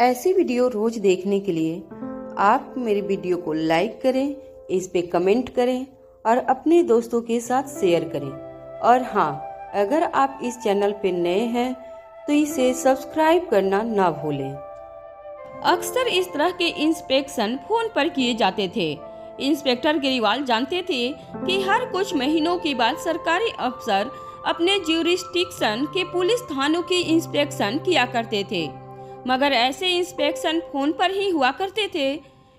ऐसी वीडियो रोज देखने के लिए आप मेरे वीडियो को लाइक करें, इस पे कमेंट करें और अपने दोस्तों के साथ शेयर करें। और हाँ, अगर आप इस चैनल पे नए हैं तो इसे सब्सक्राइब करना ना भूलें। अक्सर इस तरह के इंस्पेक्शन फोन पर किए जाते थे। इंस्पेक्टर गिरीवाल जानते थे कि हर कुछ महीनों के बाद सरकारी अफसर अपने ज्यूरिस्डिक्शन के पुलिस थानों की इंस्पेक्शन किया करते थे, मगर ऐसे इंस्पेक्शन फोन पर ही हुआ करते थे।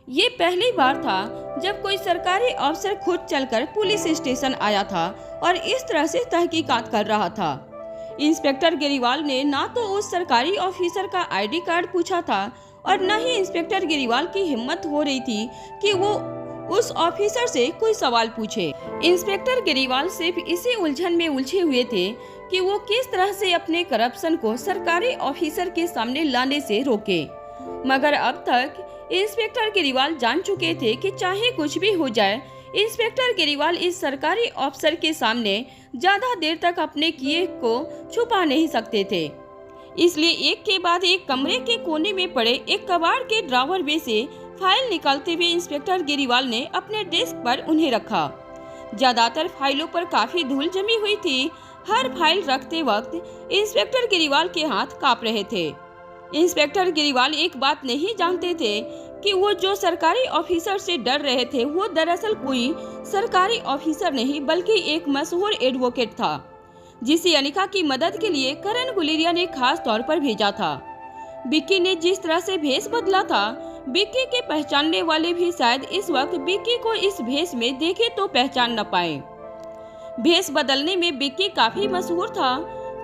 ये पहली बार था जब कोई सरकारी अफसर खुद चलकर पुलिस स्टेशन आया था और इस तरह से तहकीकात कर रहा था। इंस्पेक्टर गिरीवाल ने ना तो उस सरकारी ऑफिसर का आईडी कार्ड पूछा था और न ही इंस्पेक्टर गिरीवाल की हिम्मत हो रही थी कि वो उस ऑफिसर से कोई सवाल पूछे। इंस्पेक्टर गिरीवाल सिर्फ इसी उलझन में उलझे हुए थे कि वो किस तरह से अपने करप्शन को सरकारी ऑफिसर के सामने लाने से रोके। मगर अब तक इंस्पेक्टर गिरीवाल जान चुके थे कि चाहे कुछ भी हो जाए, इंस्पेक्टर गिरीवाल इस सरकारी अफसर के सामने ज्यादा देर तक अपने किए को छुपा नहीं सकते थे। इसलिए एक के बाद एक कमरे के कोने में पड़े एक कबाड़ के ड्रॉवर में से फाइल निकालते हुए इंस्पेक्टर गिरीवाल ने अपने डेस्क पर उन्हें रखा। ज्यादातर फाइलों पर काफी धूल जमी हुई थी। हर फाइल रखते वक्त इंस्पेक्टर गिरीवाल के हाथ कांप रहे थे। इंस्पेक्टर गिरीवाल एक बात नहीं जानते थे कि वो जो सरकारी ऑफिसर से डर रहे थे वो दरअसल कोई सरकारी ऑफिसर नहीं बल्कि एक मशहूर एडवोकेट था, जिसे अनिका की मदद के लिए करण गुलेरिया ने खास तौर पर भेजा था। बिक्की ने जिस तरह से भेष बदला था, बिक्की के पहचानने वाले भी शायद इस वक्त बिक्की को इस भेष में देखे तो पहचान न पाए। भेष बदलने में बिक्की काफी मशहूर था।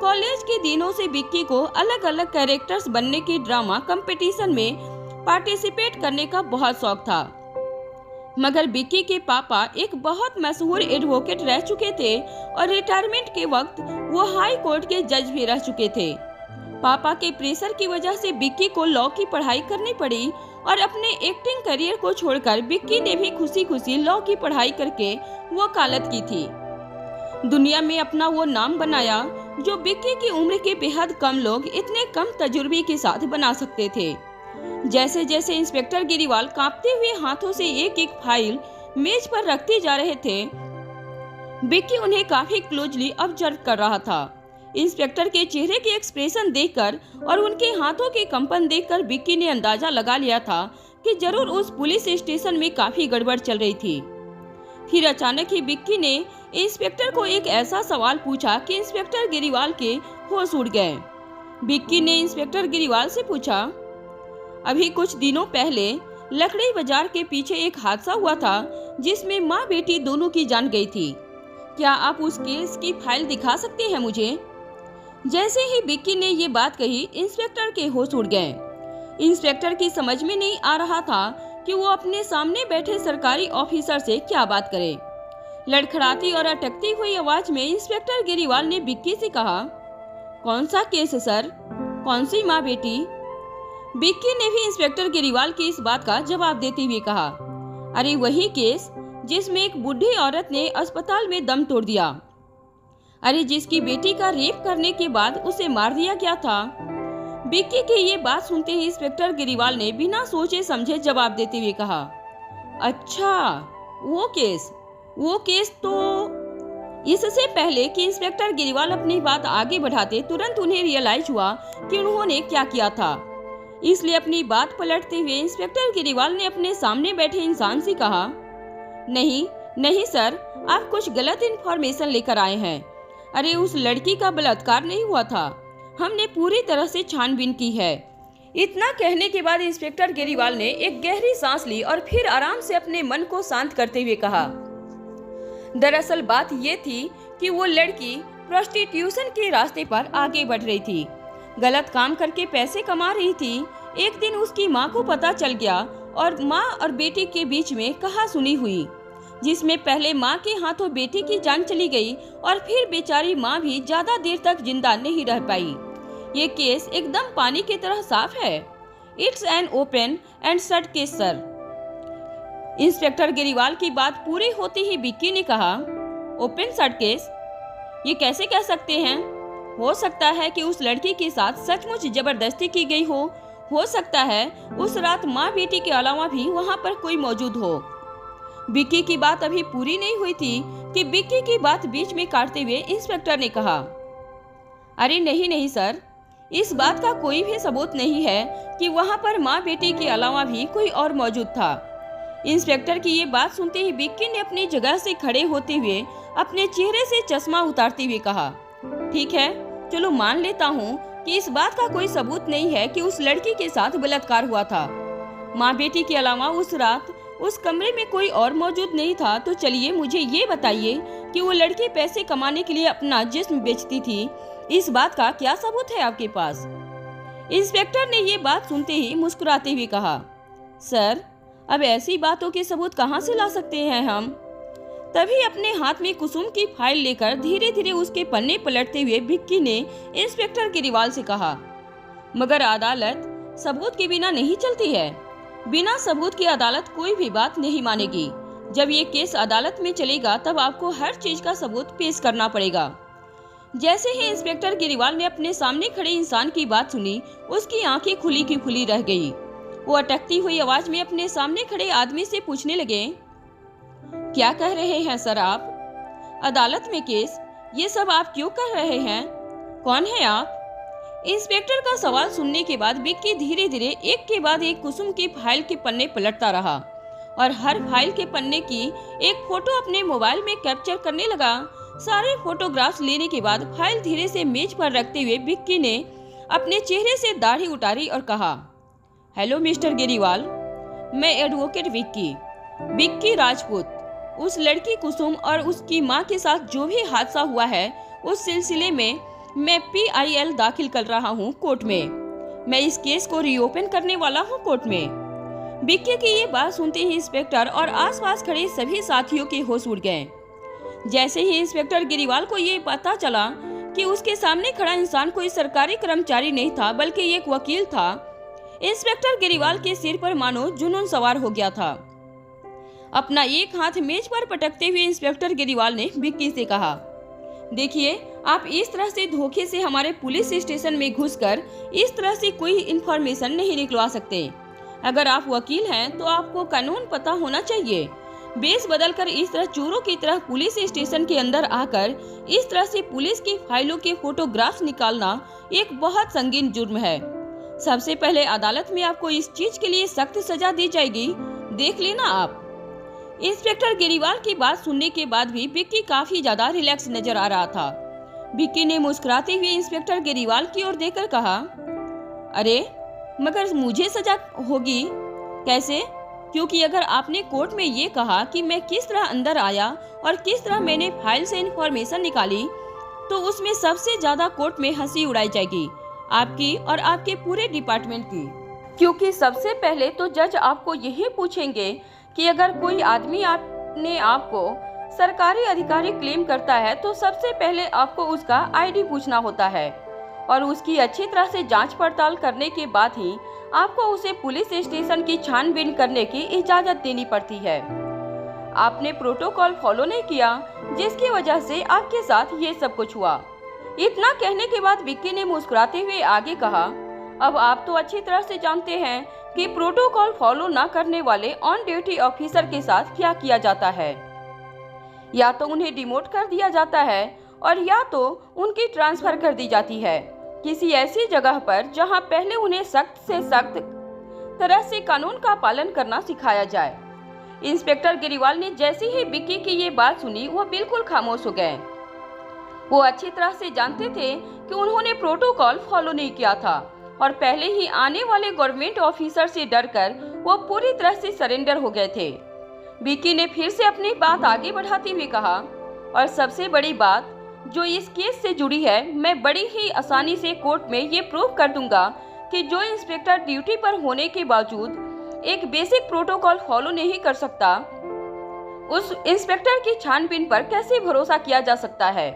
कॉलेज के दिनों से बिक्की को अलग अलग कैरेक्टर्स बनने के ड्रामा कंपटीशन में पार्टिसिपेट करने का बहुत शौक था। मगर बिक्की के पापा एक बहुत मशहूर एडवोकेट रह चुके थे और रिटायरमेंट के वक्त वो हाई कोर्ट के जज भी रह चुके थे। पापा के प्रेशर की वजह से बिक्की को लॉ की पढ़ाई करनी पड़ी और अपने एक्टिंग करियर को छोड़कर बिक्की ने भी खुशी खुशी लॉ की पढ़ाई करके वकालत की थी। दुनिया में अपना वो नाम बनाया जो बिक्की की उम्र के बेहद कम लोग इतने कम तजुर्बे के साथ बना सकते थे। जैसे जैसे इंस्पेक्टर गिरीवाल कांपते हुए हाथों से एक एक फाइल मेज पर रखते जा रहे थे, बिक्की उन्हें काफी क्लोजली ऑब्जर्व कर रहा था। इंस्पेक्टर के चेहरे के एक्सप्रेशन देखकर और उनके हाथों के कंपन देखकर बिक्की ने अंदाजा लगा लिया था कि जरूर उस पुलिस स्टेशन में काफी गड़बड़ चल रही थी। फिर अचानक ही बिक्की ने इंस्पेक्टर को एक ऐसा सवाल पूछा कि इंस्पेक्टर गिरीवाल के होश उड़ गए। बिक्की ने इंस्पेक्टर गिरीवाल से पूछा, अभी कुछ दिनों पहले लकड़ी बाजार के पीछे एक हादसा हुआ था जिसमें माँ बेटी दोनों की जान गई थी। क्या आप उस केस की फाइल दिखा सकते हैं मुझे? जैसे ही बिक्की ने ये बात कही, इंस्पेक्टर के होश उड़ गए। इंस्पेक्टर की समझ में नहीं आ रहा था कि वो अपने सामने बैठे सरकारी ऑफिसर से क्या बात करे। लड़खड़ाती और अटकती हुई आवाज में इंस्पेक्टर गिरीवाल ने बिक्की से कहा, कौन सा केस है सर? कौन सी माँ बेटी? बिक्की ने भी इंस्पेक्टर गिरीवाल की इस बात का जवाब देते हुए कहा, अरे वही केस जिसमें एक बूढ़ी औरत ने अस्पताल में दम तोड़ दिया। अरे जिसकी बेटी का रेप करने के बाद उसे मार दिया गया था। बिक्की की ये बात सुनते ही इंस्पेक्टर गिरीवाल ने बिना सोचे समझे जवाब देते हुए कहा, अच्छा वो केस तो। इससे पहले कि इंस्पेक्टर गिरीवाल अपनी बात आगे बढ़ाते, तुरंत उन्हें रियलाइज हुआ कि उन्होंने क्या किया था। इसलिए अपनी बात पलटते हुए इंस्पेक्टर गिरीवाल ने अपने सामने बैठे इंसान से कहा, नहीं सर, आप कुछ गलत इन्फॉर्मेशन लेकर आए हैं। अरे उस लड़की का बलात्कार नहीं हुआ था। हमने पूरी तरह से छानबीन की है। इतना कहने के बाद इंस्पेक्टर गिरीवाल ने एक गहरी सांस ली और फिर आराम से अपने मन को शांत करते हुए कहा, दरअसल बात ये थी कि वो लड़की प्रोस्टिट्यूशन के रास्ते पर आगे बढ़ रही थी, गलत काम करके पैसे कमा रही थी। एक दिन उसकी माँ को पता चल गया और माँ और बेटी के बीच में कहासुनी हुई, जिसमें पहले माँ के हाथों बेटी की जान चली गई और फिर बेचारी माँ भी ज्यादा देर तक जिंदा नहीं रह पाई। ये केस एकदम पानी की तरह साफ है। It's an open and shut case sir. Inspector Giriwal की बात पूरी होती ही बिक्की ने कहा, ओपन शट केस? ये कैसे कह सकते हैं? हो सकता है कि उस लड़की के साथ सचमुच जबरदस्ती की गई हो। हो सकता है उस रात माँ बेटी के अलावा भी वहाँ पर कोई मौजूद हो। विक्की की बात अभी पूरी नहीं हुई थी कि विक्की की बात बीच में काटते हुए इंस्पेक्टर ने कहा, अरे नहीं नहीं सर, इस बात का कोई भी सबूत नहीं है कि वहाँ पर माँ बेटी के अलावा भी कोई और मौजूद था। इंस्पेक्टर की ये बात सुनते ही विक्की ने अपनी जगह से खड़े होते हुए अपने चेहरे से चश्मा उतारते हुए कहा, ठीक है, चलो मान लेता हूँ कि इस बात का कोई सबूत नहीं है कि उस लड़की के साथ बलात्कार हुआ था। माँ बेटी के अलावा उस रात उस कमरे में कोई और मौजूद नहीं था। तो चलिए मुझे ये बताइए कि वो लड़की पैसे कमाने के लिए अपना जिस्म बेचती थी, इस बात का क्या सबूत है आपके पास? इंस्पेक्टर ने ये बात सुनते ही मुस्कुराते हुए कहा, सर, अब ऐसी बातों के सबूत कहाँ से ला सकते हैं हम? तभी अपने हाथ में कुसुम की फाइल लेकर धीरे धीरे उसके पन्ने पलटते हुए विक्की ने इंस्पेक्टर केजरीवाल से कहा, मगर अदालत सबूत के बिना नहीं चलती है। बिना सबूत की अदालत कोई भी बात नहीं मानेगी। जब ये केस अदालत में चलेगा तब आपको हर चीज का सबूत पेश करना पड़ेगा। जैसे ही इंस्पेक्टर केजरीवाल ने अपने सामने खड़े इंसान की बात सुनी, उसकी आंखें खुली की खुली रह गई। वो अटकती हुई आवाज में अपने सामने खड़े आदमी से पूछने लगे, क्या कह रहे हैं सर आप? अदालत में केस, ये सब आप क्यों कर रहे हैं? कौन है आप? इंस्पेक्टर का सवाल सुनने के बाद विक्की धीरे धीरे एक के बाद एक कुसुम की फाइल के पन्ने पलटता रहा और हर फाइल के पन्ने की एक फोटो अपने मोबाइल में कैप्चर करने लगा। सारे फोटोग्राफ्स लेने के बाद फाइल धीरे से मेज पर रखते हुए विक्की ने अपने चेहरे से दाढ़ी उतारी और कहा, हेलो मिस्टर केजरीवाल, मैं एडवोकेट विक्की राजपूत। उस लड़की कुसुम और उसकी मां के साथ जो भी हादसा हुआ है उस सिलसिले में मैं PIL दाखिल कर रहा हूं कोर्ट में। मैं इस केस को रीओपन करने वाला हूं कोर्ट में। विक्की की ये बात सुनते ही इंस्पेक्टर और आसपास खड़े सभी साथियों के होश उड़ गए। जैसे ही इंस्पेक्टर केजरीवाल को ये पता चला कि उसके सामने खड़ा इंसान कोई सरकारी कर्मचारी नहीं था बल्कि एक वकील था, इंस्पेक्टर केजरीवाल के सिर पर मानो जुनून सवार हो गया था। अपना एक हाथ मेज पर पटकते हुए इंस्पेक्टर केजरीवाल ने विक्की से कहा, देखिए, आप इस तरह से धोखे से हमारे पुलिस स्टेशन में घुसकर इस तरह से कोई इन्फॉर्मेशन नहीं निकलवा सकते। अगर आप वकील हैं तो आपको कानून पता होना चाहिए। बेस बदलकर इस तरह चोरों की तरह पुलिस स्टेशन के अंदर आकर इस तरह से पुलिस की फाइलों के फोटोग्राफ्स निकालना एक बहुत संगीन जुर्म है। सबसे पहले अदालत में आपको इस चीज के लिए सख्त सजा दी जाएगी, देख लेना आप। इंस्पेक्टर केजरीवाल की बात सुनने के बाद भी विक्की काफी ज्यादा रिलैक्स नजर आ रहा था। विक्की ने मुस्कुराते हुए इंस्पेक्टर केजरीवाल की ओर देखकर कहा, अरे मगर मुझे सजा होगी कैसे? क्योंकि अगर आपने कोर्ट में ये कहा कि मैं किस तरह अंदर आया और किस तरह मैंने फाइल से इंफॉर्मेशन निकाली, तो उसमें सबसे ज्यादा कोर्ट में हंसी उड़ाई जाएगी, आपकी और आपके पूरे डिपार्टमेंट की। क्योंकि सबसे पहले तो जज आपको यही पूछेंगे कि अगर कोई आदमी अपने आप को सरकारी अधिकारी क्लेम करता है तो सबसे पहले आपको उसका ID पूछना होता है और उसकी अच्छी तरह से जांच पड़ताल करने के बाद ही आपको उसे पुलिस स्टेशन की छानबीन करने की इजाजत देनी पड़ती है। आपने प्रोटोकॉल फॉलो नहीं किया, जिसकी वजह से आपके साथ ये सब कुछ हुआ। इतना कहने के बाद विक्की ने मुस्कुराते हुए आगे कहा, अब आप तो अच्छी तरह से जानते हैं कि प्रोटोकॉल फॉलो न करने वाले ऑन ड्यूटी ऑफिसर के साथ क्या किया जाता है। या तो उन्हें डिमोट कर दिया जाता है और या तो उनकी ट्रांसफर कर दी जाती है किसी ऐसी जगह पर जहां पहले उन्हें सख्त से सख्त तरह से कानून का पालन करना सिखाया जाए। इंस्पेक्टर केजरीवाल ने जैसे ही विक्की की ये बात सुनी वो बिल्कुल खामोश हो गए। वो अच्छी तरह से जानते थे कि उन्होंने प्रोटोकॉल फॉलो नहीं किया था और पहले ही आने वाले गवर्नमेंट ऑफिसर से डरकर वो पूरी तरह से सरेंडर हो गए थे। विक्की ने फिर से अपनी बात आगे बढ़ाते हुए कहा, और सबसे बड़ी बात जो इस केस से जुड़ी है, मैं बड़ी ही आसानी से कोर्ट में ये प्रूव कर दूंगा कि जो इंस्पेक्टर ड्यूटी पर होने के बावजूद एक बेसिक प्रोटोकॉल फॉलो नहीं कर सकता, उस इंस्पेक्टर की छानबीन पर कैसे भरोसा किया जा सकता है।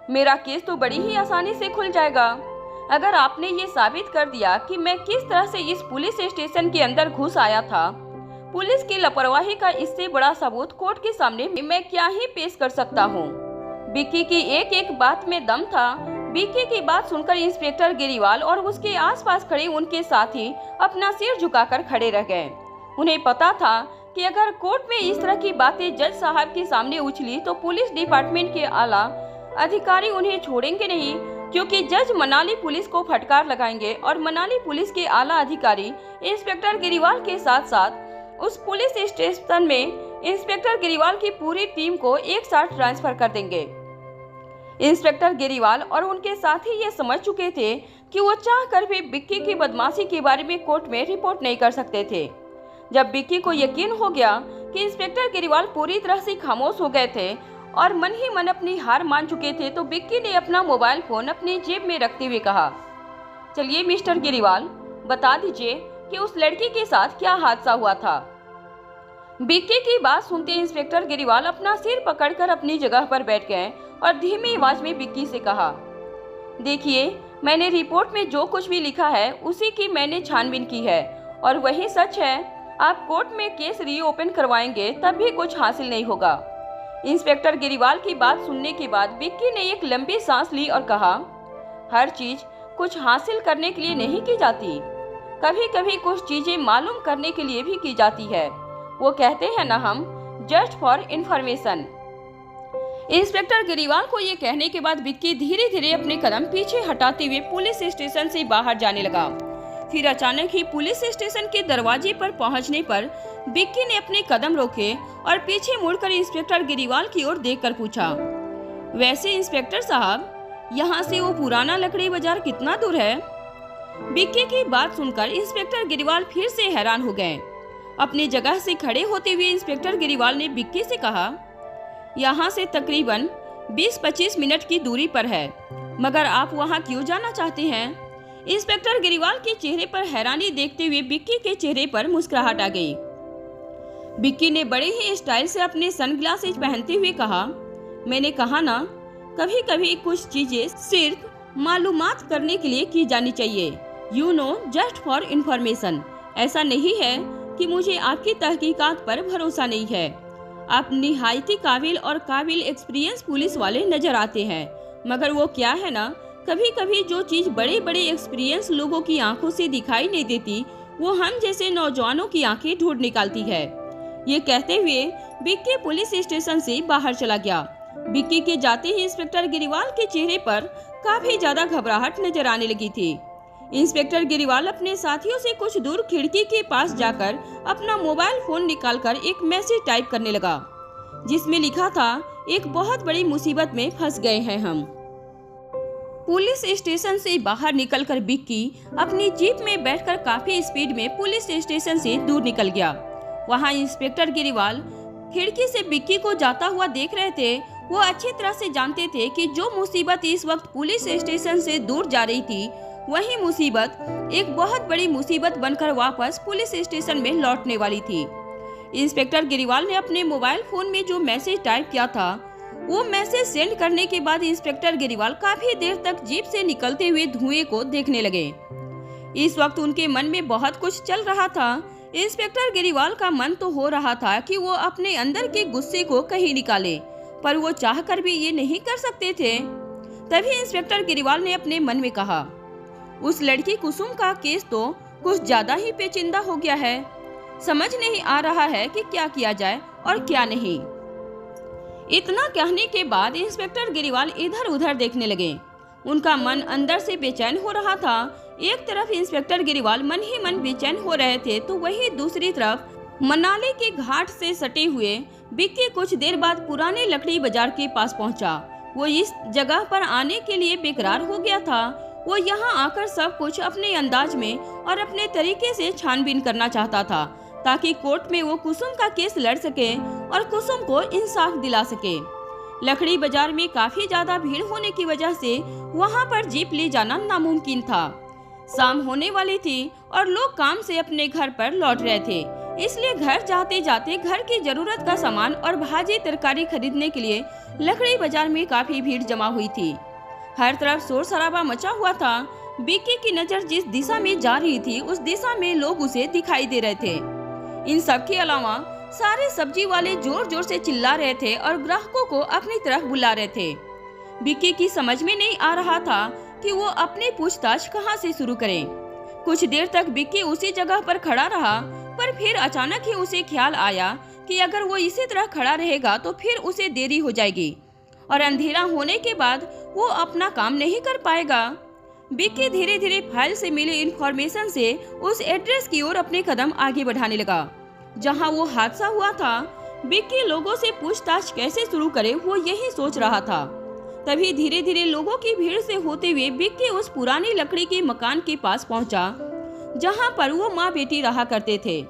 मेरा केस तो बड़ी ही आसानी से खुल जाएगा। अगर आपने ये साबित कर दिया कि मैं किस तरह से इस पुलिस स्टेशन के अंदर घुस आया था, पुलिस की लापरवाही का इससे बड़ा सबूत कोर्ट के सामने मैं क्या ही पेश कर सकता हूँ। विक्की की एक एक बात में दम था। बिक्की की बात सुनकर इंस्पेक्टर गिरीवाल और उसके आसपास खड़े उनके साथी अपना सिर झुकाकर खड़े रह गए। उन्हें पता था कि अगर कोर्ट में इस तरह की बातें जज साहब के सामने उछली तो पुलिस डिपार्टमेंट के आला अधिकारी उन्हें छोड़ेंगे नहीं, क्योंकि जज मनाली पुलिस को फटकार लगाएंगे और मनाली पुलिस के आला अधिकारी इंस्पेक्टर गिरीवाल के साथ साथ उस पुलिस स्टेशन में इंस्पेक्टर गिरीवाल की पूरी टीम को एक साथ ट्रांसफर कर देंगे। इंस्पेक्टर गिरीवाल और उनके साथी ये समझ चुके थे कि वो चाहकर भी बिक्की की बदमाशी के बारे में कोर्ट में रिपोर्ट नहीं कर सकते थे। जब बिक्की को यकीन हो गया कि इंस्पेक्टर गिरीवाल पूरी तरह से खामोश हो गए थे और मन ही मन अपनी हार मान चुके थे, तो बिक्की ने अपना मोबाइल फोन अपनी जेब में रखते हुए कहा, चलिए मिस्टर गिरीवाल, बता दीजिए कि उस लड़की के साथ क्या हादसा हुआ था। बिक्की की बात सुनते इंस्पेक्टर गिरीवाल अपना सिर पकड़कर अपनी जगह पर बैठ गए और धीमी आवाज में बिक्की से कहा, देखिए, मैंने रिपोर्ट में जो कुछ भी लिखा है उसी की मैंने छानबीन की है और वही सच है। आप कोर्ट में केस रीओपन करवाएंगे तब भी कुछ हासिल नहीं होगा। इंस्पेक्टर गिरीवाल की बात सुनने के बाद बिक्की ने एक लंबी सांस ली और कहा, हर चीज कुछ हासिल करने के लिए नहीं की जाती, कभी कभी कुछ चीजें मालूम करने के लिए भी की जाती है। वो कहते हैं ना, हम just for information. Inspector Giriwal को ये कहने के बाद बिक्की धीरे धीरे अपने कदम पीछे हटाते हुए पुलिस स्टेशन से बाहर जाने लगा। फिर अचानक ही पुलिस स्टेशन के दरवाजे पर पहुंचने पर बिक्की ने अपने कदम रोके और पीछे मुड़कर इंस्पेक्टर गिरीवाल की ओर देखकर पूछा, वैसे इंस्पेक्टर साहब, यहाँ से वो पुराना लकड़ी बाजार कितना दूर है? बिक्की की बात सुनकर इंस्पेक्टर गिरीवाल फिर से हैरान हो गए। अपनी जगह से खड़े होते हुए इंस्पेक्टर गिरीवाल ने बिक्की से कहा, यहाँ से तकरीबन 20-25 मिनट की दूरी पर है, मगर आप वहाँ क्यों जाना चाहते हैं? इंस्पेक्टर गिरीवाल के चेहरे पर हैरानी देखते हुए बिक्की के चेहरे पर मुस्कुराहट आ गई। बिक्की ने बड़े ही स्टाइल से अपने सनग्लासेज पहनते हुए कहा, मैंने कहा ना, कभी कभी कुछ चीजें सिर्फ मालूमात करने के लिए की जानी चाहिए, you know, just for information. ऐसा नहीं है कि मुझे आपकी तहकीकात पर भरोसा नहीं है। आप निहायती काबिल और काबिल एक्सपीरियंस पुलिस वाले नजर आते हैं, मगर वो क्या है ना, कभी कभी जो चीज बड़े बड़े एक्सपीरियंस लोगों की आंखों से दिखाई नहीं देती, वो हम जैसे नौजवानों की आंखें ढूंढ निकालती है। ये कहते हुए बिक्की पुलिस स्टेशन से बाहर चला गया। बिक्की के जाते ही इंस्पेक्टर गिरीवाल के चेहरे पर काफी ज्यादा घबराहट नजर आने लगी थी। इंस्पेक्टर गिरीवाल अपने साथियों से कुछ दूर खिड़की के पास जाकर अपना मोबाइल फोन निकालकर एक मैसेज टाइप करने लगा, जिसमें लिखा था, एक बहुत बड़ी मुसीबत में फंस गए हैं हम। पुलिस स्टेशन से बाहर निकलकर बिक्की अपनी जीप में बैठकर काफी स्पीड में पुलिस स्टेशन से दूर निकल गया। वहां इंस्पेक्टर गिरीवाल खिड़की से बिक्की को जाता हुआ देख रहे थे। वो अच्छी तरह से जानते थे कि जो मुसीबत इस वक्त पुलिस स्टेशन से दूर जा रही थी, वही मुसीबत एक बहुत बड़ी मुसीबत बनकर वापस पुलिस स्टेशन में लौटने वाली थी। इंस्पेक्टर गिरीवाल ने अपने मोबाइल फोन में जो मैसेज टाइप किया था, वो मैसेज सेंड करने के बाद इंस्पेक्टर गिरीवाल काफी देर तक जीप से निकलते हुए धुएं को देखने लगे। इस वक्त उनके मन में बहुत कुछ चल रहा था। इंस्पेक्टर गिरीवाल का मन तो हो रहा था कि वो अपने अंदर के गुस्से को कहीं निकाले, पर वो चाहकर भी ये नहीं कर सकते थे। तभी इंस्पेक्टर गिरीवाल ने अपने मन में कहा, उस लड़की कुसुम का केस तो कुछ ज्यादा ही पेचीदा हो गया है। समझ नहीं आ रहा है कि क्या किया जाए और क्या नहीं। इतना कहने के बाद इंस्पेक्टर गिरीवाल इधर उधर देखने लगे। उनका मन अंदर से बेचैन हो रहा था। एक तरफ इंस्पेक्टर गिरीवाल मन ही मन बेचैन हो रहे थे, तो वहीं दूसरी तरफ मनाली के घाट से सटे हुए बिक्की कुछ देर बाद पुराने लकड़ी बाजार के पास पहुंचा। वो इस जगह पर आने के लिए बेकरार हो गया था। वो यहाँ आकर सब कुछ अपने अंदाज में और अपने तरीके से छानबीन करना चाहता था, ताकि कोर्ट में वो कुसुम का केस लड़ सके और कुसुम को इंसाफ दिला सके। लकड़ी बाजार में काफी ज्यादा भीड़ होने की वजह से वहाँ पर जीप ले जाना नामुमकिन था। शाम होने वाली थी और लोग काम से अपने घर पर लौट रहे थे, इसलिए घर जाते जाते घर की जरूरत का सामान और भाजी तरकारी खरीदने के लिए लकड़ी बाजार में काफी भीड़ जमा हुई थी। हर तरफ शोर शराबा मचा हुआ था। बिक्की की नजर जिस दिशा में जा रही थी, उस दिशा में लोग उसे दिखाई दे रहे थे। इन सब के अलावा सारे सब्जी वाले जोर जोर से चिल्ला रहे थे और ग्राहकों को अपनी तरफ बुला रहे थे। विक्की की समझ में नहीं आ रहा था कि वो अपनी पूछताछ कहां से शुरू करे। कुछ देर तक विक्की उसी जगह पर खड़ा रहा, पर फिर अचानक ही उसे ख्याल आया कि अगर वो इसी तरह खड़ा रहेगा तो फिर उसे देरी हो जाएगी और अंधेरा होने के बाद वो अपना काम नहीं कर पाएगा। विक्की धीरे धीरे फाइल से मिले इंफॉर्मेशन से उस एड्रेस की ओर अपने कदम आगे बढ़ाने लगा जहां वो हादसा हुआ था। विक्की लोगों से पूछताछ कैसे शुरू करे वो यही सोच रहा था। तभी धीरे धीरे लोगों की भीड़ से होते हुए विक्की उस पुरानी लकड़ी के मकान के पास पहुंचा जहां पर वो माँ बेटी रहा करते थे।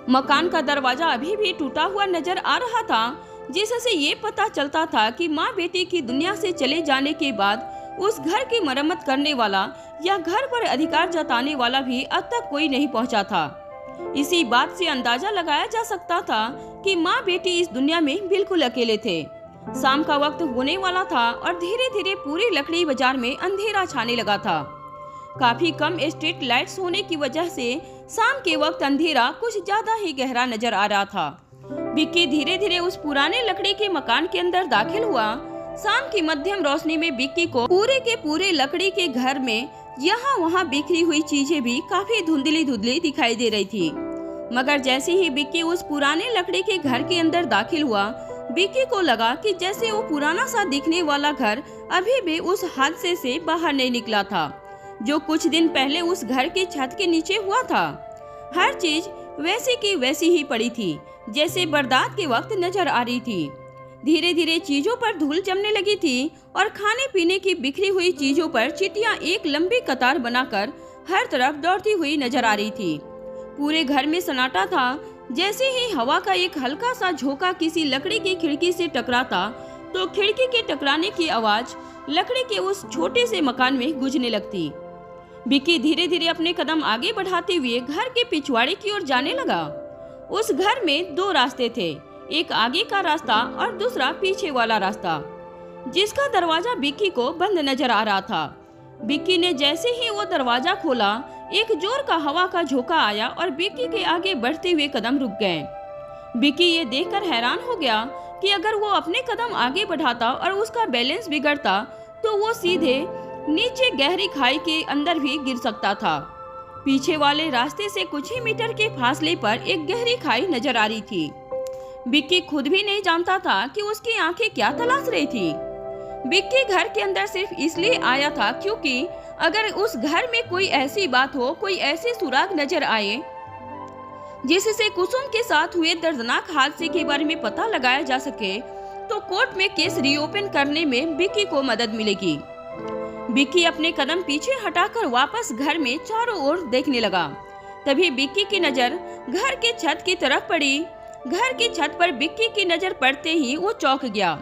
मकान का दरवाजा अभी भी टूटा हुआ नजर आ रहा था, जिससे ये पता चलता था कि माँ बेटी की दुनिया से चले जाने के बाद उस घर की मरम्मत करने वाला या घर पर अधिकार जताने वाला भी अब तक कोई नहीं पहुंचा था। इसी बात से अंदाजा लगाया जा सकता था कि माँ बेटी इस दुनिया में बिल्कुल अकेले थे। शाम का वक्त होने वाला था और धीरे धीरे पूरी लकड़ी बाजार में अंधेरा छाने लगा था। काफी कम स्ट्रीट लाइट्स होने की वजह से शाम के वक्त अंधेरा कुछ ज्यादा ही गहरा नजर आ रहा था। विक्की धीरे धीरे उस पुराने लकड़ी के मकान के अंदर दाखिल हुआ। शाम की मध्यम रोशनी में विक्की को पूरे के पूरे लकड़ी के घर में यहाँ वहाँ बिखरी हुई चीजें भी काफी धुंधली धुंधली दिखाई दे रही थी। मगर जैसे ही विक्की उस पुराने लकड़ी के घर के अंदर दाखिल हुआ, विक्की को लगा कि जैसे वो पुराना सा दिखने वाला घर अभी भी उस हादसे से बाहर नहीं निकला था जो कुछ दिन पहले उस घर की छत के नीचे हुआ था। हर चीज वैसी की वैसी ही पड़ी थी जैसे बरसात के वक्त नजर आ रही थी। धीरे धीरे चीजों पर धूल जमने लगी थी और खाने पीने की बिखरी हुई चीजों पर चींटियां एक लंबी कतार बनाकर हर तरफ दौड़ती हुई नजर आ रही थी। पूरे घर में सन्नाटा था। जैसे ही हवा का एक हल्का सा झोंका किसी लकड़ी की खिड़की से टकराता तो खिड़की के टकराने की आवाज लकड़ी के उस छोटे से मकान में गूंजने लगती। विक्की धीरे धीरे अपने कदम आगे बढ़ाते हुए घर के पिछवाड़े की ओर जाने लगा। उस घर में दो रास्ते थे, एक आगे का रास्ता और दूसरा पीछे वाला रास्ता, जिसका दरवाजा विक्की को बंद नजर आ रहा था। विक्की ने जैसे ही वो दरवाजा खोला, एक जोर का हवा का झोंका आया और विक्की के आगे बढ़ते हुए कदम रुक गए। विक्की ये देखकर हैरान हो गया कि अगर वो अपने कदम आगे बढ़ाता और उसका बैलेंस बिगड़ता तो वो सीधे नीचे गहरी खाई के अंदर भी गिर सकता था। पीछे वाले रास्ते से कुछ ही मीटर के फासले पर एक गहरी खाई नजर आ रही थी। विक्की खुद भी नहीं जानता था कि उसकी आंखें क्या तलाश रही थी। विक्की घर के अंदर सिर्फ इसलिए आया था क्योंकि अगर उस घर में कोई ऐसी बात हो, कोई ऐसी सुराग नजर आए जिससे कुसुम के साथ हुए दर्दनाक हादसे के बारे में पता लगाया जा सके, तो कोर्ट में केस रीओपन करने में विक्की को मदद मिलेगी। विक्की अपने कदम पीछे हटाकर वापस घर में चारों ओर देखने लगा। तभी विक्की की नजर घर के छत की तरफ पड़ी। घर की छत पर विक्की की नजर पड़ते ही वो चौंक गया।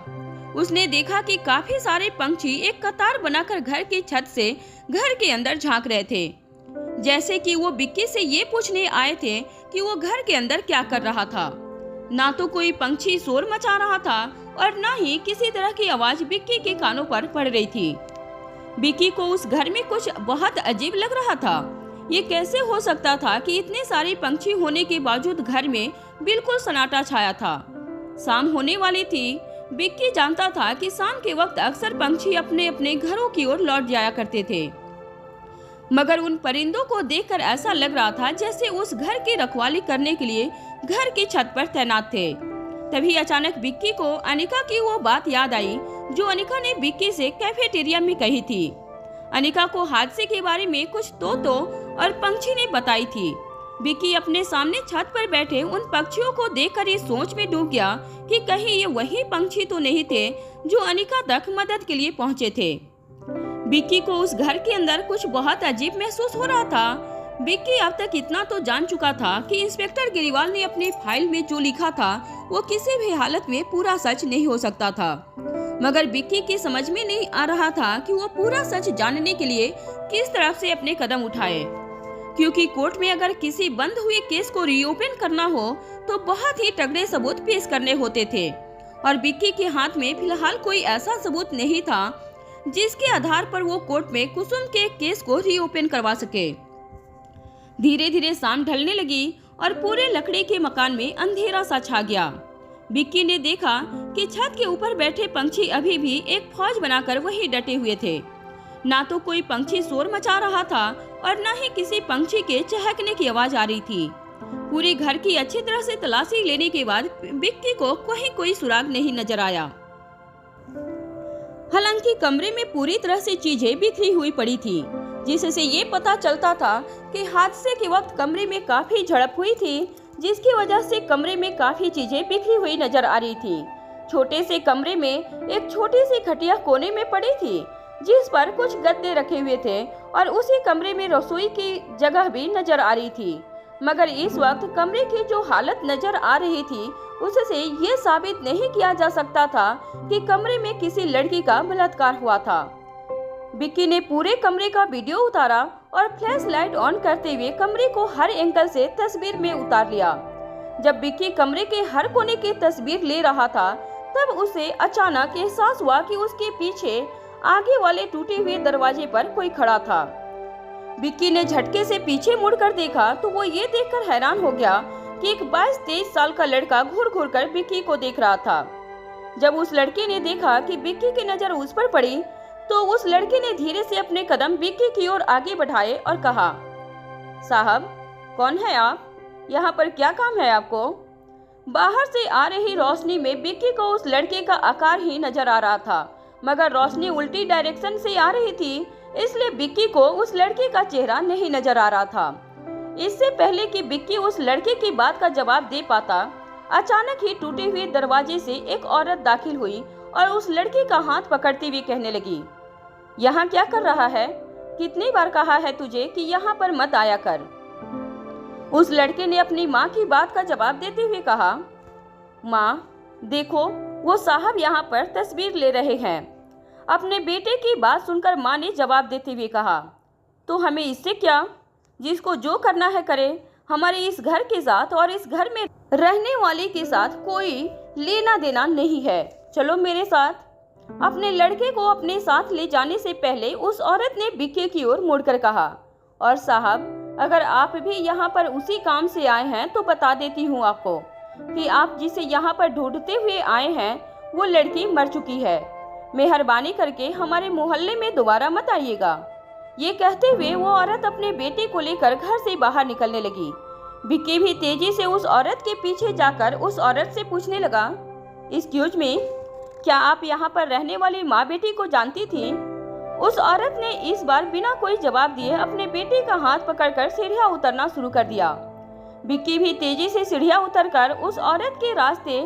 उसने देखा कि काफी सारे पंछी एक कतार बनाकर घर की छत से घर के अंदर झांक रहे थे, जैसे कि वो विक्की से ये पूछने आए थे कि वो घर के अंदर क्या कर रहा था। ना तो कोई पंछी शोर मचा रहा था और ना ही किसी तरह की आवाज विक्की के कानों पर पड़ रही थी। विक्की को उस घर में कुछ बहुत अजीब लग रहा था। ये कैसे हो सकता था कि इतने सारे पंछी होने के बावजूद घर में बिल्कुल सन्नाटा छाया था। शाम होने वाली थी। विक्की जानता था कि शाम के वक्त अक्सर पंछी अपने अपने घरों की ओर लौट जाया करते थे, मगर उन परिंदों को देखकर ऐसा लग रहा था जैसे उस घर की रखवाली करने के लिए घर की छत पर तैनात थे। तभी अचानक विक्की को अनिका की वो बात याद आई जो अनिका ने विक्की से कैफेटेरिया में कही थी। अनिका को हादसे के बारे में कुछ तोतों और पंछी ने बताई थी। विक्की अपने सामने छत पर बैठे उन पक्षियों को देखकर इस सोच में डूब गया कि कहीं ये वही पंछी तो नहीं थे जो अनिका तक मदद के लिए पहुंचे थे। विक्की को उस घर के अंदर कुछ बहुत अजीब महसूस हो रहा था। विक्की अब तक इतना तो जान चुका था कि इंस्पेक्टर गिरीवाल ने अपनी फाइल में जो लिखा था वो किसी भी हालत में पूरा सच नहीं हो सकता था, मगर विक्की की समझ में नहीं आ रहा था कि वो पूरा सच जानने के लिए किस तरफ से अपने कदम उठाए, क्योंकि कोर्ट में अगर किसी बंद हुए केस को रीओपन करना हो तो बहुत ही तगड़े सबूत पेश करने होते थे और विक्की के हाथ में फिलहाल कोई ऐसा सबूत नहीं था जिसके आधार पर वो कोर्ट में कुसुम के केस को रीओपन करवा सके। धीरे धीरे शाम ढलने लगी और पूरे लकड़ी के मकान में अंधेरा सा छा गया। विक्की ने देखा कि छत के ऊपर बैठे पंछी अभी भी एक फौज बनाकर वहीं डटे हुए थे। ना तो कोई पंछी शोर मचा रहा था और न ही किसी पंछी के चहकने की आवाज आ रही थी। पूरे घर की अच्छी तरह से तलाशी लेने के बाद विक्की को कहीं कोई सुराग नहीं नजर आया। हालांकि कमरे में पूरी तरह से चीजें बिखरी हुई पड़ी थी, जिससे ये पता चलता था कि हादसे के वक्त कमरे में काफी झड़प हुई थी, जिसकी वजह से कमरे में काफी चीजें बिखरी हुई नजर आ रही थी। छोटे से कमरे में एक छोटी सी खटिया कोने में पड़ी थी, जिस पर कुछ गद्दे रखे हुए थे और उसी कमरे में रसोई की जगह भी नजर आ रही थी। मगर इस वक्त कमरे की जो हालत नजर आ रही थी, उससे ये साबित नहीं किया जा सकता था कि कमरे में किसी लड़की का बलात्कार हुआ था। विक्की ने पूरे कमरे का वीडियो उतारा और फ्लैश लाइट ऑन करते हुए कमरे को हर एंगल से तस्वीर में उतार लिया। जब विक्की कमरे के हर कोने की तस्वीर ले रहा था, तब उसे अचानक एहसास हुआ कि उसके पीछे आगे वाले टूटे हुए दरवाजे पर कोई खड़ा था। विक्की ने झटके से पीछे मुड़कर देखा तो वो ये देखकर हैरान हो गया कि एक 22-23 साल का लड़का घूर घूर कर विक्की को देख रहा था। जब उस लड़के ने देखा कि विक्की की नजर उस पर पड़ी, तो उस लड़के ने धीरे से अपने कदम विक्की की ओर आगे बढ़ाए और कहा, साहब, कौन है आप? यहाँ पर क्या काम है आपको? बाहर से आ रही रोशनी में विक्की को उस लड़के का आकार ही नजर आ रहा था, मगर रोशनी उल्टी डायरेक्शन से आ रही थी, इसलिए विक्की को उस लड़के का चेहरा नहीं नजर आ रहा था। इससे पहले कि विक्की उस लड़के की बात का जवाब दे पाता, अचानक ही टूटे हुए दरवाजे से एक औरत दाखिल हुई और उस लड़के का हाथ पकड़ती हुई कहने लगी, यहाँ क्या कर रहा है? कितनी बार कहा है तुझे कि यहाँ पर मत आया कर। उस लड़के ने अपनी माँ की बात का जवाब देते हुए कहा, माँ देखो, वो साहब यहाँ पर तस्वीर ले रहे हैं। अपने बेटे की बात सुनकर माँ ने जवाब देते हुए कहा, तो हमें इससे क्या? जिसको जो करना है करे। हमारे इस घर के साथ और इस घर में रहने वाले के साथ कोई लेना देना नहीं है। चलो मेरे साथ। अपने लड़के को अपने साथ ले जाने से पहले उस औरत ने विक्की की ओर मुड़कर कहा, और साहब, अगर आप भी यहाँ पर उसी काम से आए हैं तो बता देती हूँ आपको कि आप जिसे यहाँ पर ढूंढते हुए आए हैं वो लड़की मर चुकी है। मेहरबानी करके हमारे मोहल्ले में दोबारा मत आइएगा। ये कहते हुए वो औरत अपने बेटे को लेकर घर से बाहर निकलने लगी। विक्की भी तेजी से उस औरत के पीछे जाकर उस औरत से पूछने लगा, एक्सक्यूज मी, क्या आप यहाँ पर रहने वाली माँ बेटी को जानती थी? उस औरत ने इस बार बिना कोई जवाब दिए अपने बेटे का हाथ पकड़कर सीढ़ियाँ उतरना शुरू कर दिया। विक्की भी तेजी से सीढ़ियाँ उतरकर उस औरत के रास्ते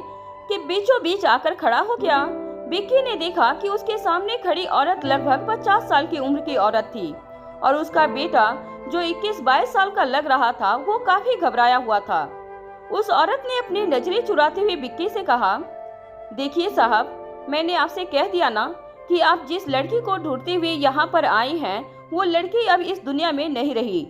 के बीचों बीच आकर खड़ा हो गया। विक्की ने देखा कि उसके सामने खड़ी औरत लगभग 50 साल की उम्र की औरत थी और उसका बेटा जो 21-22 साल का लग रहा था वो काफी घबराया हुआ था। उस औरत ने अपनी नजरें चुराते हुए विक्की से कहा, देखिए साहब, मैंने आपसे कह दिया ना कि आप जिस लड़की को ढूंढते हुए यहाँ पर आए हैं वो लड़की अब इस दुनिया में नहीं रही।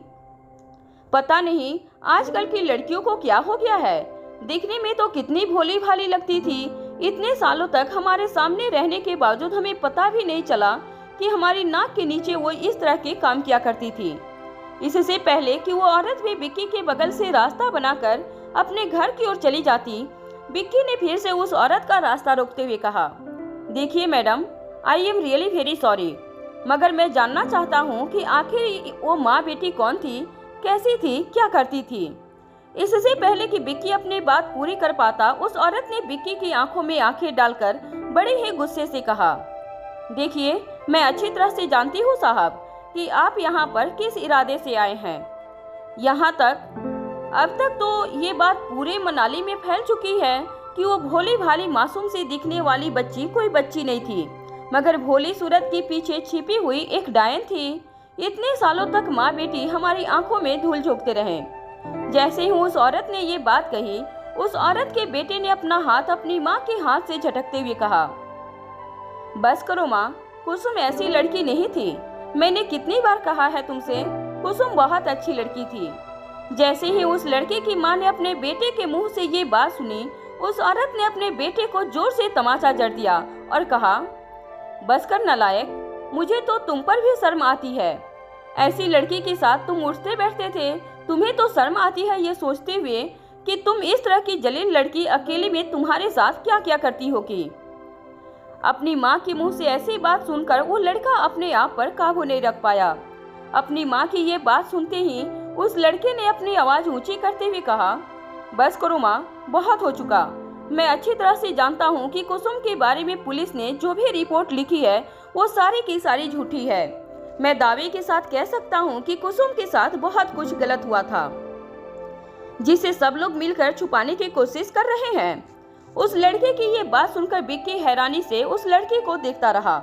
पता नहीं आजकल की लड़कियों को क्या हो गया है। दिखने में तो कितनी भोली भाली लगती थी। इतने सालों तक हमारे सामने रहने के बावजूद हमें पता भी नहीं चला कि हमारी नाक के नीचे वो इस तरह के काम किया करती थी। इससे पहले कि वो औरत भी विक्की के बगल से रास्ता बनाकर अपने घर की ओर चली जाती, विक्की ने फिर से उस औरत का रास्ता रोकते हुए कहा, देखिए madam, I am really very sorry, मगर मैं जानना चाहता हूँ कि आखिर वो माँ बेटी कौन थी, कैसी थी, क्या करती थी। इससे पहले कि विक्की अपनी बात पूरी कर पाता, उस औरत ने विक्की की आंखों में आंखें डालकर बड़े ही गुस्से से कहा, देखिए, मैं अच्छी तरह से जानती हूँ साहब कि आप यहाँ पर किस इरादे से आए हैं। यहाँ तक अब तक तो ये बात पूरे मनाली में फैल चुकी है कि वो भोली भाली मासूम से दिखने वाली बच्ची कोई बच्ची नहीं थी, मगर भोली सूरत के पीछे छिपी हुई एक डायन थी। इतने सालों तक माँ बेटी हमारी आंखों में धूल झोंकते रहे। जैसे ही उस औरत ने ये बात कही, उस औरत के बेटे ने अपना हाथ अपनी माँ के हाथ से झटकते हुए कहा, बस करो माँ, कुसुम ऐसी लड़की नहीं थी। मैंने कितनी बार कहा है तुमसे, कुसुम बहुत अच्छी लड़की थी। जैसे ही उस लड़के की माँ ने अपने बेटे के मुंह से ये बात सुनी, उस औरत ने अपने बेटे को जोर से तमाचा जड़ दिया और कहा, बस कर नालायक, मुझे तो तुम पर भी शर्म आती है। ऐसी लड़की के साथ तुम उठते बैठते थे, तुम्हें तो शर्म आती है ये सोचते हुए कि तुम इस तरह की जलील लड़की अकेले में तुम्हारे साथ क्या क्या करती होगी। अपनी माँ के मुंह से ऐसी बात सुनकर वो लड़का अपने आप पर काबू नहीं रख पाया। अपनी माँ की ये बात सुनते ही उस लड़के ने अपनी आवाज ऊंची करते हुए कहा, बस करो माँ, बहुत हो चुका। मैं अच्छी तरह से जानता हूँ कि कुसुम के बारे में पुलिस ने जो भी रिपोर्ट लिखी है वो सारी की सारी झूठी है। मैं दावे के साथ कह सकता हूँ कि कुसुम के साथ बहुत कुछ गलत हुआ था, जिसे सब लोग मिलकर छुपाने की कोशिश कर रहे हैं। उस लड़के की ये बात सुनकर बिक्की हैरानी से उस लड़के को देखता रहा।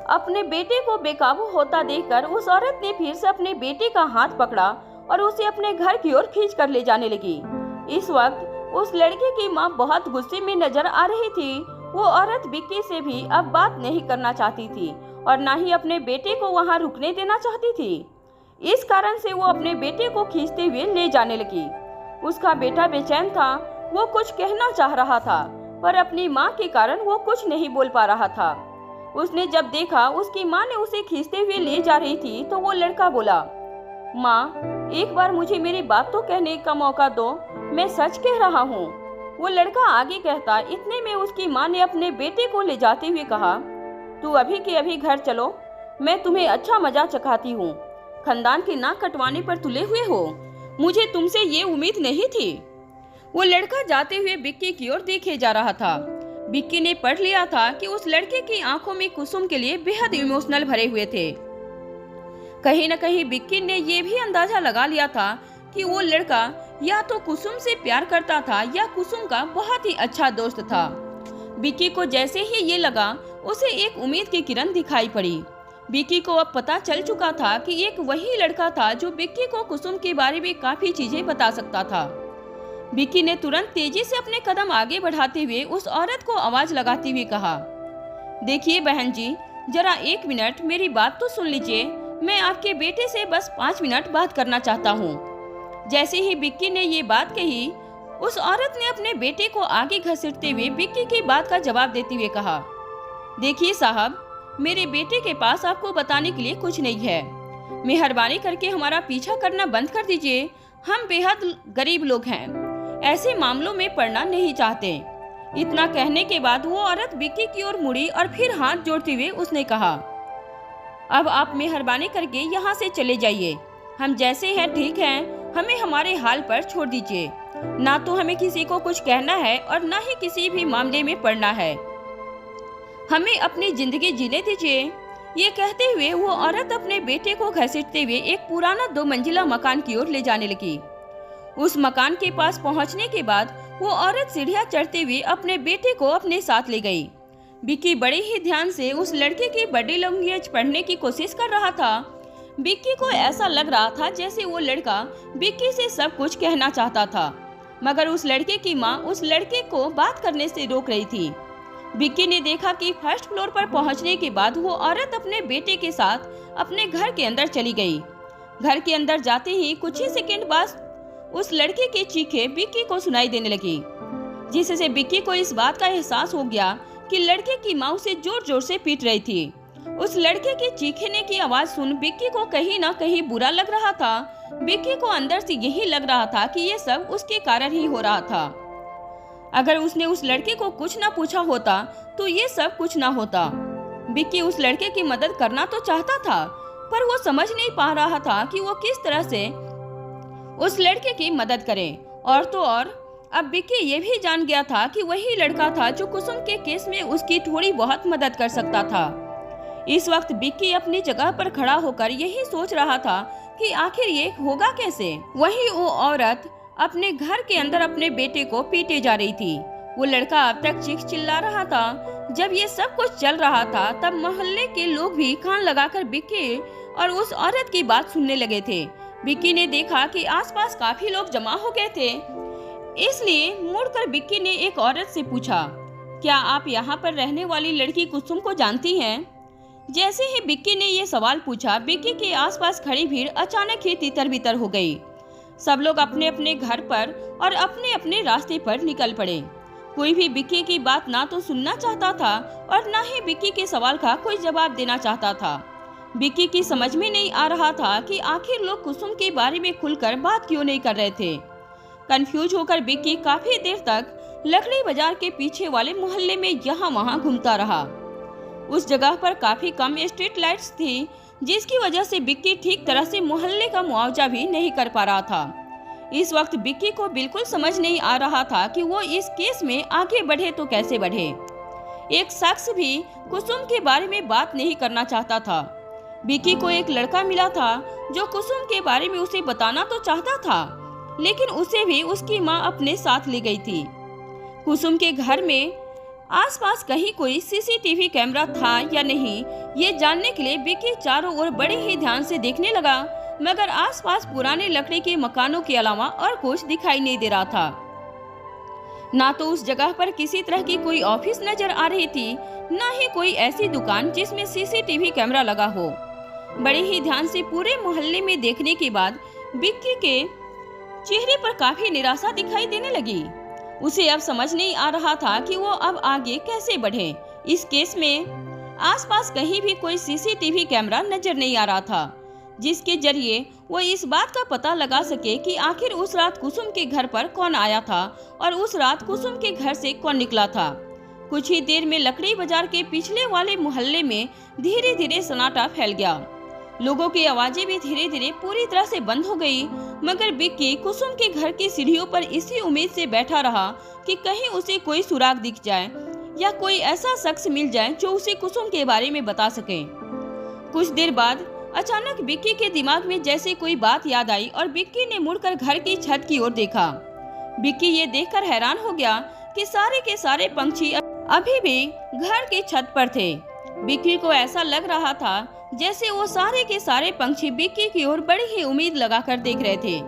अपने बेटे को बेकाबू होता देखकर उस औरत ने फिर से अपने बेटे का हाथ पकड़ा और उसे अपने घर की ओर खींच कर ले जाने लगी। इस वक्त उस लड़के की माँ बहुत गुस्से में नजर आ रही थी। वो औरत बिक्की से भी अब बात नहीं करना चाहती थी और ना ही अपने बेटे को वहाँ रुकने देना चाहती थी। इस कारण से वो अपने बेटे को खींचते हुए ले जाने लगी। उसका बेटा बेचैन था, वो कुछ कहना चाह रहा था पर अपनी माँ के कारण वो कुछ नहीं बोल पा रहा था। उसने जब देखा उसकी माँ ने उसे खींचते हुए ले जा रही थी तो वो लड़का बोला, माँ एक बार मुझे मेरी बात तो कहने का मौका दो, मैं सच कह रहा हूँ। वो लड़का आगे कहता, इतने में उसकी माँ ने अपने बेटे को ले जाते हुए कहा, तू अभी के अभी घर चलो, मैं तुम्हें अच्छा मजा चखाती हूँ। खानदान की नाक कटवाने पर तुले हुए हो, मुझे तुमसे ये उम्मीद नहीं थी। वो लड़का जाते हुए बिक्की की ओर देखे जा रहा था। बिक्की ने पढ़ लिया था कि उस लड़के की आंखों में कुसुम के लिए बेहद इमोशनल भरे हुए थे। कहीं न कहीं बिक्की ने ये भी अंदाजा लगा लिया था कि वो लड़का या तो कुसुम से प्यार करता था या कुसुम का बहुत ही अच्छा दोस्त था। बिक्की को जैसे ही ये लगा उसे एक उम्मीद की किरण दिखाई पड़ी। बिक्की को अब पता चल चुका था कि एक वही लड़का था जो बिक्की को कुसुम के बारे में काफी चीजें बता सकता था। बिक्की ने तुरंत तेजी से अपने कदम आगे बढ़ाते हुए उस औरत को आवाज लगाते हुए कहा, देखिए बहन जी, जरा 1 मिनट मेरी बात तो सुन लीजिए। मैं आपके बेटे से बस 5 मिनट बात करना चाहता हूँ। जैसे ही बिक्की ने ये बात कही, उस औरत ने अपने बेटे को आगे घसीटते हुए बिक्की की बात का जवाब देते हुए कहा, देखिए साहब, मेरे बेटे के पास आपको बताने के लिए कुछ नहीं है। मेहरबानी करके हमारा पीछा करना बंद कर दीजिए। हम बेहद गरीब लोग हैं, ऐसे मामलों में पड़ना नहीं चाहते। इतना कहने के बाद वो औरत बिक्की की ओर मुड़ी और फिर हाथ जोड़ते हुए उसने कहा, अब आप मेहरबानी करके यहाँ से चले जाइए। हम जैसे हैं ठीक हैं, हमें हमारे हाल पर छोड़ दीजिए। ना तो हमें किसी को कुछ कहना है और ना ही किसी भी मामले में पड़ना है। हमें अपनी जिंदगी जीने दीजिए। ये कहते हुए वो औरत अपने बेटे को घसीटते हुए एक पुराना 2 मंजिला मकान की ओर ले जाने लगी। उस मकान के पास पहुंचने के बाद वो औरत सीढ़ियां चढ़ते हुए अपने बेटे को अपने साथ ले गई। बिक्की बड़े ही ध्यान से उस लड़के की बॉडी लैंग्वेज पढ़ने की कोशिश कर रहा था। बिक्की को ऐसा लग रहा था जैसे वो लड़का बिक्की से सब कुछ कहना चाहता था, मगर उस लड़के की माँ उस लड़के को बात करने से रोक रही थी। बिक्की ने देखा कि फर्स्ट फ्लोर पर पहुंचने के बाद वो औरत अपने बेटे के साथ अपने घर के अंदर चली गई। घर के अंदर जाते ही कुछ ही सेकंड बाद उस लड़के की चीखें बिक्की को सुनाई देने लगी, जिससे बिक्की को इस बात का एहसास हो गया कि लड़के की माँ उसे जोर जोर से पीट रही थी। उस लड़के की चीखने की आवाज सुन बिक्की को कहीं ना कहीं बुरा लग रहा था। बिक्की को अंदर से यही लग रहा था कि ये सब उसके कारण ही हो रहा था। अगर उसने उस लड़के को कुछ ना पूछा होता तो ये सब कुछ ना होता। बिक्की उस लड़के की मदद करना तो चाहता था, पर वो समझ नहीं पा रहा था कि वो किस तरह से उस लड़के की मदद करे। और तो और अब बिक्की ये भी जान गया था कि वही लड़का था जो कुसुम के केस में उसकी थोड़ी बहुत मदद कर सकता था। इस वक्त बिक्की अपनी जगह पर खड़ा होकर यही सोच रहा था कि आखिर ये होगा कैसे। वही वो औरत अपने घर के अंदर अपने बेटे को पीटे जा रही थी। वो लड़का अब तक चीख चिल्ला रहा था। जब ये सब कुछ चल रहा था तब मोहल्ले के लोग भी कान लगाकर बिक्की और उस औरत की बात सुनने लगे थे। बिक्की ने देखा कि आसपास काफी लोग जमा हो गए थे, इसलिए मुड़कर बिक्की ने एक औरत से पूछा, क्या आप यहाँ पर रहने वाली लड़की कुसुम को जानती हैं? जैसे ही बिक्की ने ये सवाल पूछा, बिक्की के आसपास खड़ी भीड़ अचानक ही तितर बितर हो गई। सब लोग अपने अपने घर पर और अपने अपने रास्ते पर निकल पड़े। कोई भी बिक्की की बात ना तो सुनना चाहता था और ना ही बिक्की के सवाल का कोई जवाब देना चाहता था। विक्की की समझ में नहीं आ रहा था कि आखिर लोग कुसुम के बारे में खुलकर बात क्यों नहीं कर रहे थे। कंफ्यूज होकर विक्की काफी देर तक लकड़ी बाजार के पीछे वाले मोहल्ले में यहाँ वहाँ घूमता रहा। उस जगह पर काफी कम स्ट्रीट लाइट्स थी, जिसकी वजह से विक्की ठीक तरह से मोहल्ले का मुआवजा भी नहीं कर पा रहा था। इस वक्त विक्की को बिल्कुल समझ नहीं आ रहा था कि वो इस केस में आगे बढ़े तो कैसे बढ़े। एक शख्स भी कुसुम के बारे में बात नहीं करना चाहता था। विक्की को एक लड़का मिला था जो कुसुम के बारे में उसे बताना तो चाहता था, लेकिन उसे भी उसकी माँ अपने साथ ले गई थी। कुसुम के घर में आसपास कहीं कोई सीसीटीवी कैमरा था या नहीं, ये जानने के लिए विक्की चारों ओर बड़े ही ध्यान से देखने लगा, मगर आसपास पुराने लकड़ी के मकानों के अलावा और कुछ दिखाई नहीं दे रहा था। ना तो उस जगह पर किसी तरह की कोई ऑफिस नजर आ रही थी, ना ही कोई ऐसी दुकान जिसमें सीसीटीवी कैमरा लगा हो। बड़े ही ध्यान से पूरे मोहल्ले में देखने के बाद विक्की के चेहरे पर काफी निराशा दिखाई देने लगी। उसे अब समझ नहीं आ रहा था कि वो अब आगे कैसे बढ़े। इस केस में आसपास कहीं भी कोई सीसीटीवी कैमरा नजर नहीं आ रहा था, जिसके जरिए वो इस बात का पता लगा सके कि आखिर उस रात कुसुम के घर पर कौन आया था और उस रात कुसुम के घर से कौन निकला था। कुछ ही देर में लकड़ी बाजार के पिछले वाले मोहल्ले में धीरे धीरे सन्नाटा फैल गया। लोगों की आवाजें भी धीरे धीरे पूरी तरह से बंद हो गई, मगर विक्की कुसुम के घर की सीढ़ियों पर इसी उम्मीद से बैठा रहा कि कहीं उसे कोई सुराग दिख जाए या कोई ऐसा शख्स मिल जाए जो उसे कुसुम के बारे में बता सके। कुछ देर बाद अचानक विक्की के दिमाग में जैसे कोई बात याद आई और विक्की ने मुड़कर घर की छत की ओर देखा। विक्की ये देखकर हैरान हो गया कि सारे के सारे पंछी अभी भी घर की छत पर थे। विक्की को ऐसा लग रहा था जैसे वो सारे के सारे पंछी विक्की की ओर बड़ी ही उम्मीद लगाकर देख रहे थे।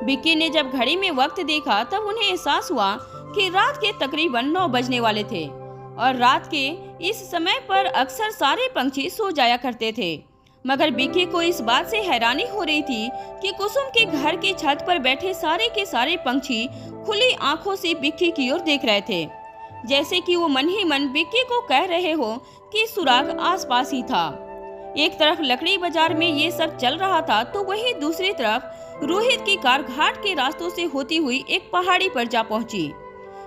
विक्की ने जब घड़ी में वक्त देखा तब उन्हें एहसास हुआ कि रात के तकरीबन 9 बजने वाले थे और रात के इस समय पर अक्सर सारे पंछी सो जाया करते थे। मगर विक्की को इस बात से हैरानी हो रही थी कि कुसुम के घर की छत पर बैठे सारे के सारे पंछी खुली आंखों से विक्की की ओर देख रहे थे, जैसे कि वो मन ही मन विक्की को कह रहे हो कि सुराग आसपास ही था। एक तरफ लकड़ी बाजार में ये सब चल रहा था तो वहीं दूसरी तरफ रोहित की कार घाट के रास्तों से होती हुई एक पहाड़ी पर जा पहुंची।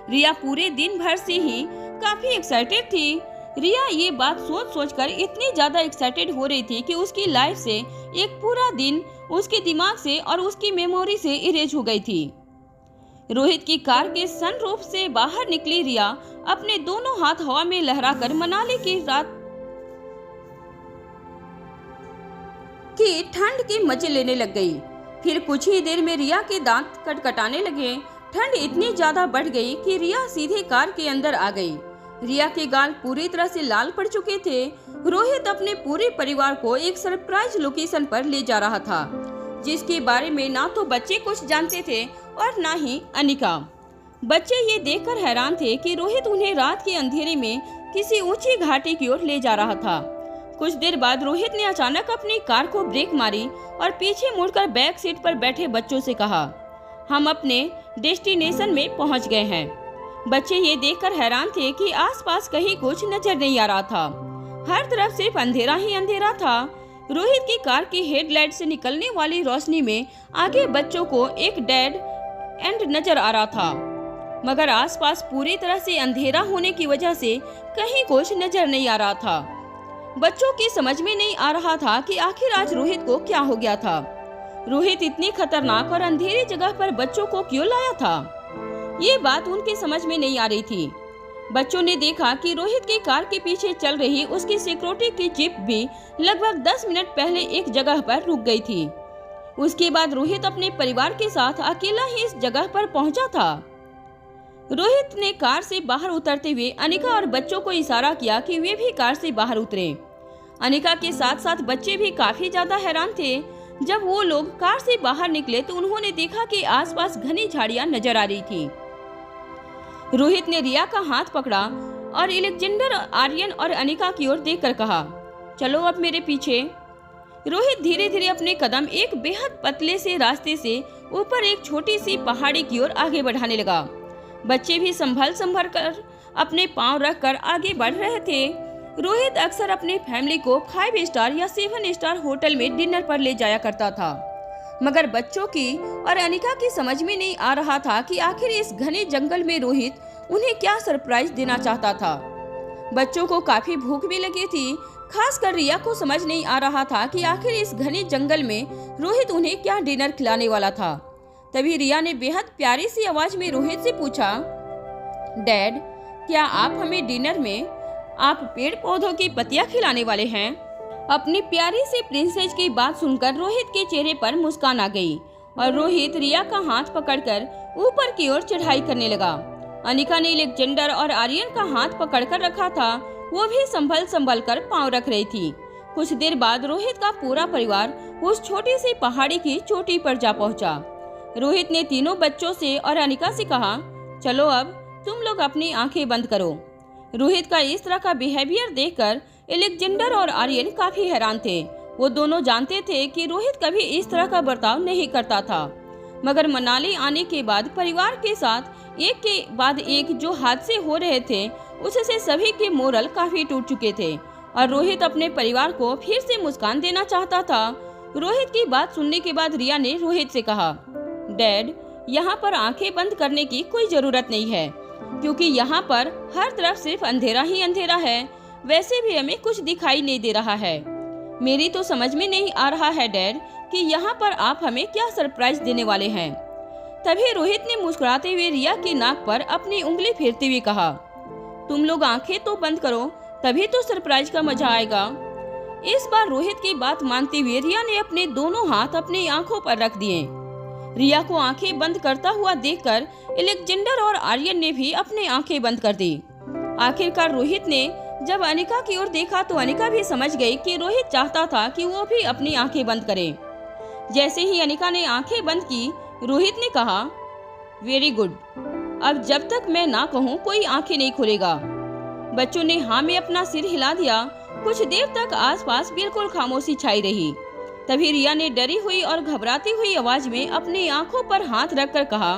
रिया पूरे दिन भर से ही काफी एक्साइटेड थी। रिया ये बात सोच सोचकर इतनी ज्यादा एक्साइटेड हो रही थी कि उसकी लाइफ से एक पूरा दिन उसके दिमाग से और उसकी मेमोरी से इरेज हो गई थी। रोहित की कार के सनरूफ से बाहर निकली रिया अपने दोनों हाथ हवा में लहराकर मनाली की रात की ठंड के मजे लेने लग गई। फिर कुछ ही देर में रिया के दांत कटकटाने लगे। ठंड इतनी ज्यादा बढ़ गई कि रिया सीधे कार के अंदर आ गई। रिया के गाल पूरी तरह से लाल पड़ चुके थे। रोहित अपने पूरे परिवार को एक सरप्राइज लोकेशन पर ले जा रहा था, जिसके बारे में ना तो बच्चे कुछ जानते थे और ना ही अनिका। बच्चे ये देखकर हैरान थे कि रोहित उन्हें रात के अंधेरे में किसी ऊंची घाटी की ओर ले जा रहा था। कुछ देर बाद रोहित ने अचानक अपनी कार को ब्रेक मारी और पीछे मुड़कर बैक सीट पर बैठे बच्चों से कहा, हम अपने डेस्टिनेशन में पहुंच गए हैं। बच्चे ये देखकर हैरान थे कि आसपास कहीं कुछ नजर नहीं आ रहा था। हर तरफ सिर्फ अंधेरा ही अंधेरा था। रोहित की कार की हेडलाइट से निकलने वाली रोशनी में आगे बच्चों को एक डेड एंड नजर आ रहा था, मगर आसपास पूरी तरह से अंधेरा होने की वजह से कहीं कुछ नजर नहीं आ रहा था। बच्चों की समझ में नहीं आ रहा था कि आखिर आज रोहित को क्या हो गया था। रोहित इतनी खतरनाक और अंधेरी जगह पर बच्चों को क्यों लाया था, ये बात उनकी समझ में नहीं आ रही थी। बच्चों ने देखा कि रोहित की कार के पीछे चल रही उसकी सिक्योरिटी की जीप भी लगभग 10 मिनट पहले एक जगह पर रुक गई थी। उसके बाद रोहित अपने परिवार के साथ अकेला ही इस जगह पर पहुंचा था। रोहित ने कार से बाहर उतरते हुए अनिका और बच्चों को इशारा किया कि वे भी कार से बाहर उतरे। अनिका के साथ साथ बच्चे भी काफी ज्यादा हैरान थे। जब वो लोग कार से बाहर निकले तो उन्होंने देखा कि आसपास घनी झाड़ियां नजर आ रही थी। रोहित ने रिया का हाथ पकड़ा और अलेक्जेंडर, आर्यन और अनिका की ओर देखकर कहा, चलो अब मेरे पीछे। रोहित धीरे धीरे अपने कदम एक बेहद पतले से रास्ते से ऊपर एक छोटी सी पहाड़ी की ओर आगे बढ़ाने लगा। बच्चे भी संभल कर अपने पांव रखकर आगे बढ़ रहे थे। रोहित अक्सर अपने फैमिली को 5 स्टार या 7 स्टार होटल में डिनर पर ले जाया करता था, मगर बच्चों की और अनिका की समझ में नहीं आ रहा था कि आखिर इस घने जंगल में रोहित उन्हें क्या सरप्राइज देना चाहता था। बच्चों को काफी भूख भी लगी थी, खासकर रिया को समझ नहीं आ रहा था कि आखिर इस घने जंगल में रोहित उन्हें क्या डिनर खिलाने वाला था। तभी रिया ने बेहद प्यारी सी आवाज में रोहित से पूछा, डैड, क्या आप हमें डिनर में आप पेड़ पौधों की पत्तियां खिलाने वाले हैं? अपनी प्यारी सी प्रिंसेस की बात सुनकर रोहित के चेहरे पर मुस्कान आ गई और रोहित रिया का हाथ पकड़कर ऊपर की ओर चढ़ाई करने लगा। अनिका ने अलेक्जेंडर और आर्यन का हाथ पकड़कर रखा था, वो भी संभल कर पांव रख रही थी। कुछ देर बाद रोहित का पूरा परिवार उस छोटी सी पहाड़ी की चोटी पर जा पहुंचा। रोहित ने तीनों बच्चों से और अनिका से कहा, चलो अब तुम लोग अपनी आंखें बंद करो। रोहित का इस तरह का बिहेवियर देखकर अलेक्जेंडर और आर्यन काफी हैरान थे। वो दोनों जानते थे कि रोहित कभी इस तरह का बर्ताव नहीं करता था, मगर मनाली आने के बाद परिवार के साथ एक के बाद एक जो हादसे हो रहे थे, उससे सभी के मोरल काफी टूट चुके थे और रोहित अपने परिवार को फिर से मुस्कान देना चाहता था। रोहित की बात सुनने के बाद रिया ने रोहित से कहा, डैड, यहाँ पर आंखें बंद करने की कोई जरूरत नहीं है, क्योंकि यहाँ पर हर तरफ सिर्फ अंधेरा ही अंधेरा है। वैसे भी हमें कुछ दिखाई नहीं दे रहा है। मेरी तो समझ में नहीं आ रहा है डैड कि यहाँ पर आप हमें क्या सरप्राइज देने वाले हैं। तभी रोहित ने मुस्कुराते हुए रिया के नाक पर अपनी उंगली फेरते हुए कहा, तुम लोग आंखें तो बंद करो, तभी तो सरप्राइज का मजा आएगा। इस बार रोहित की बात मानते हुए रिया ने अपने दोनों हाथ अपनी आंखों पर रख दिए। रिया को आंखें बंद करता हुआ देखकर अलेक्जेंडर और आर्यन ने भी अपनी आंखें बंद कर दी। आखिरकार रोहित ने जब अनिका की ओर देखा तो अनिका भी समझ गई कि रोहित चाहता था कि वो भी अपनी आंखें बंद करे। जैसे ही अनिका ने आंखें बंद की, रोहित ने कहा, वेरी गुड, अब जब तक मैं ना कहूँ कोई आंखें नहीं खुलेगा। बच्चों ने हाँ में अपना सिर हिला दिया। कुछ देर तक आसपास बिल्कुल खामोशी छाई रही। तभी रिया ने डरी हुई और घबराती हुई आवाज में अपनी आंखों पर हाथ रखकर कहा,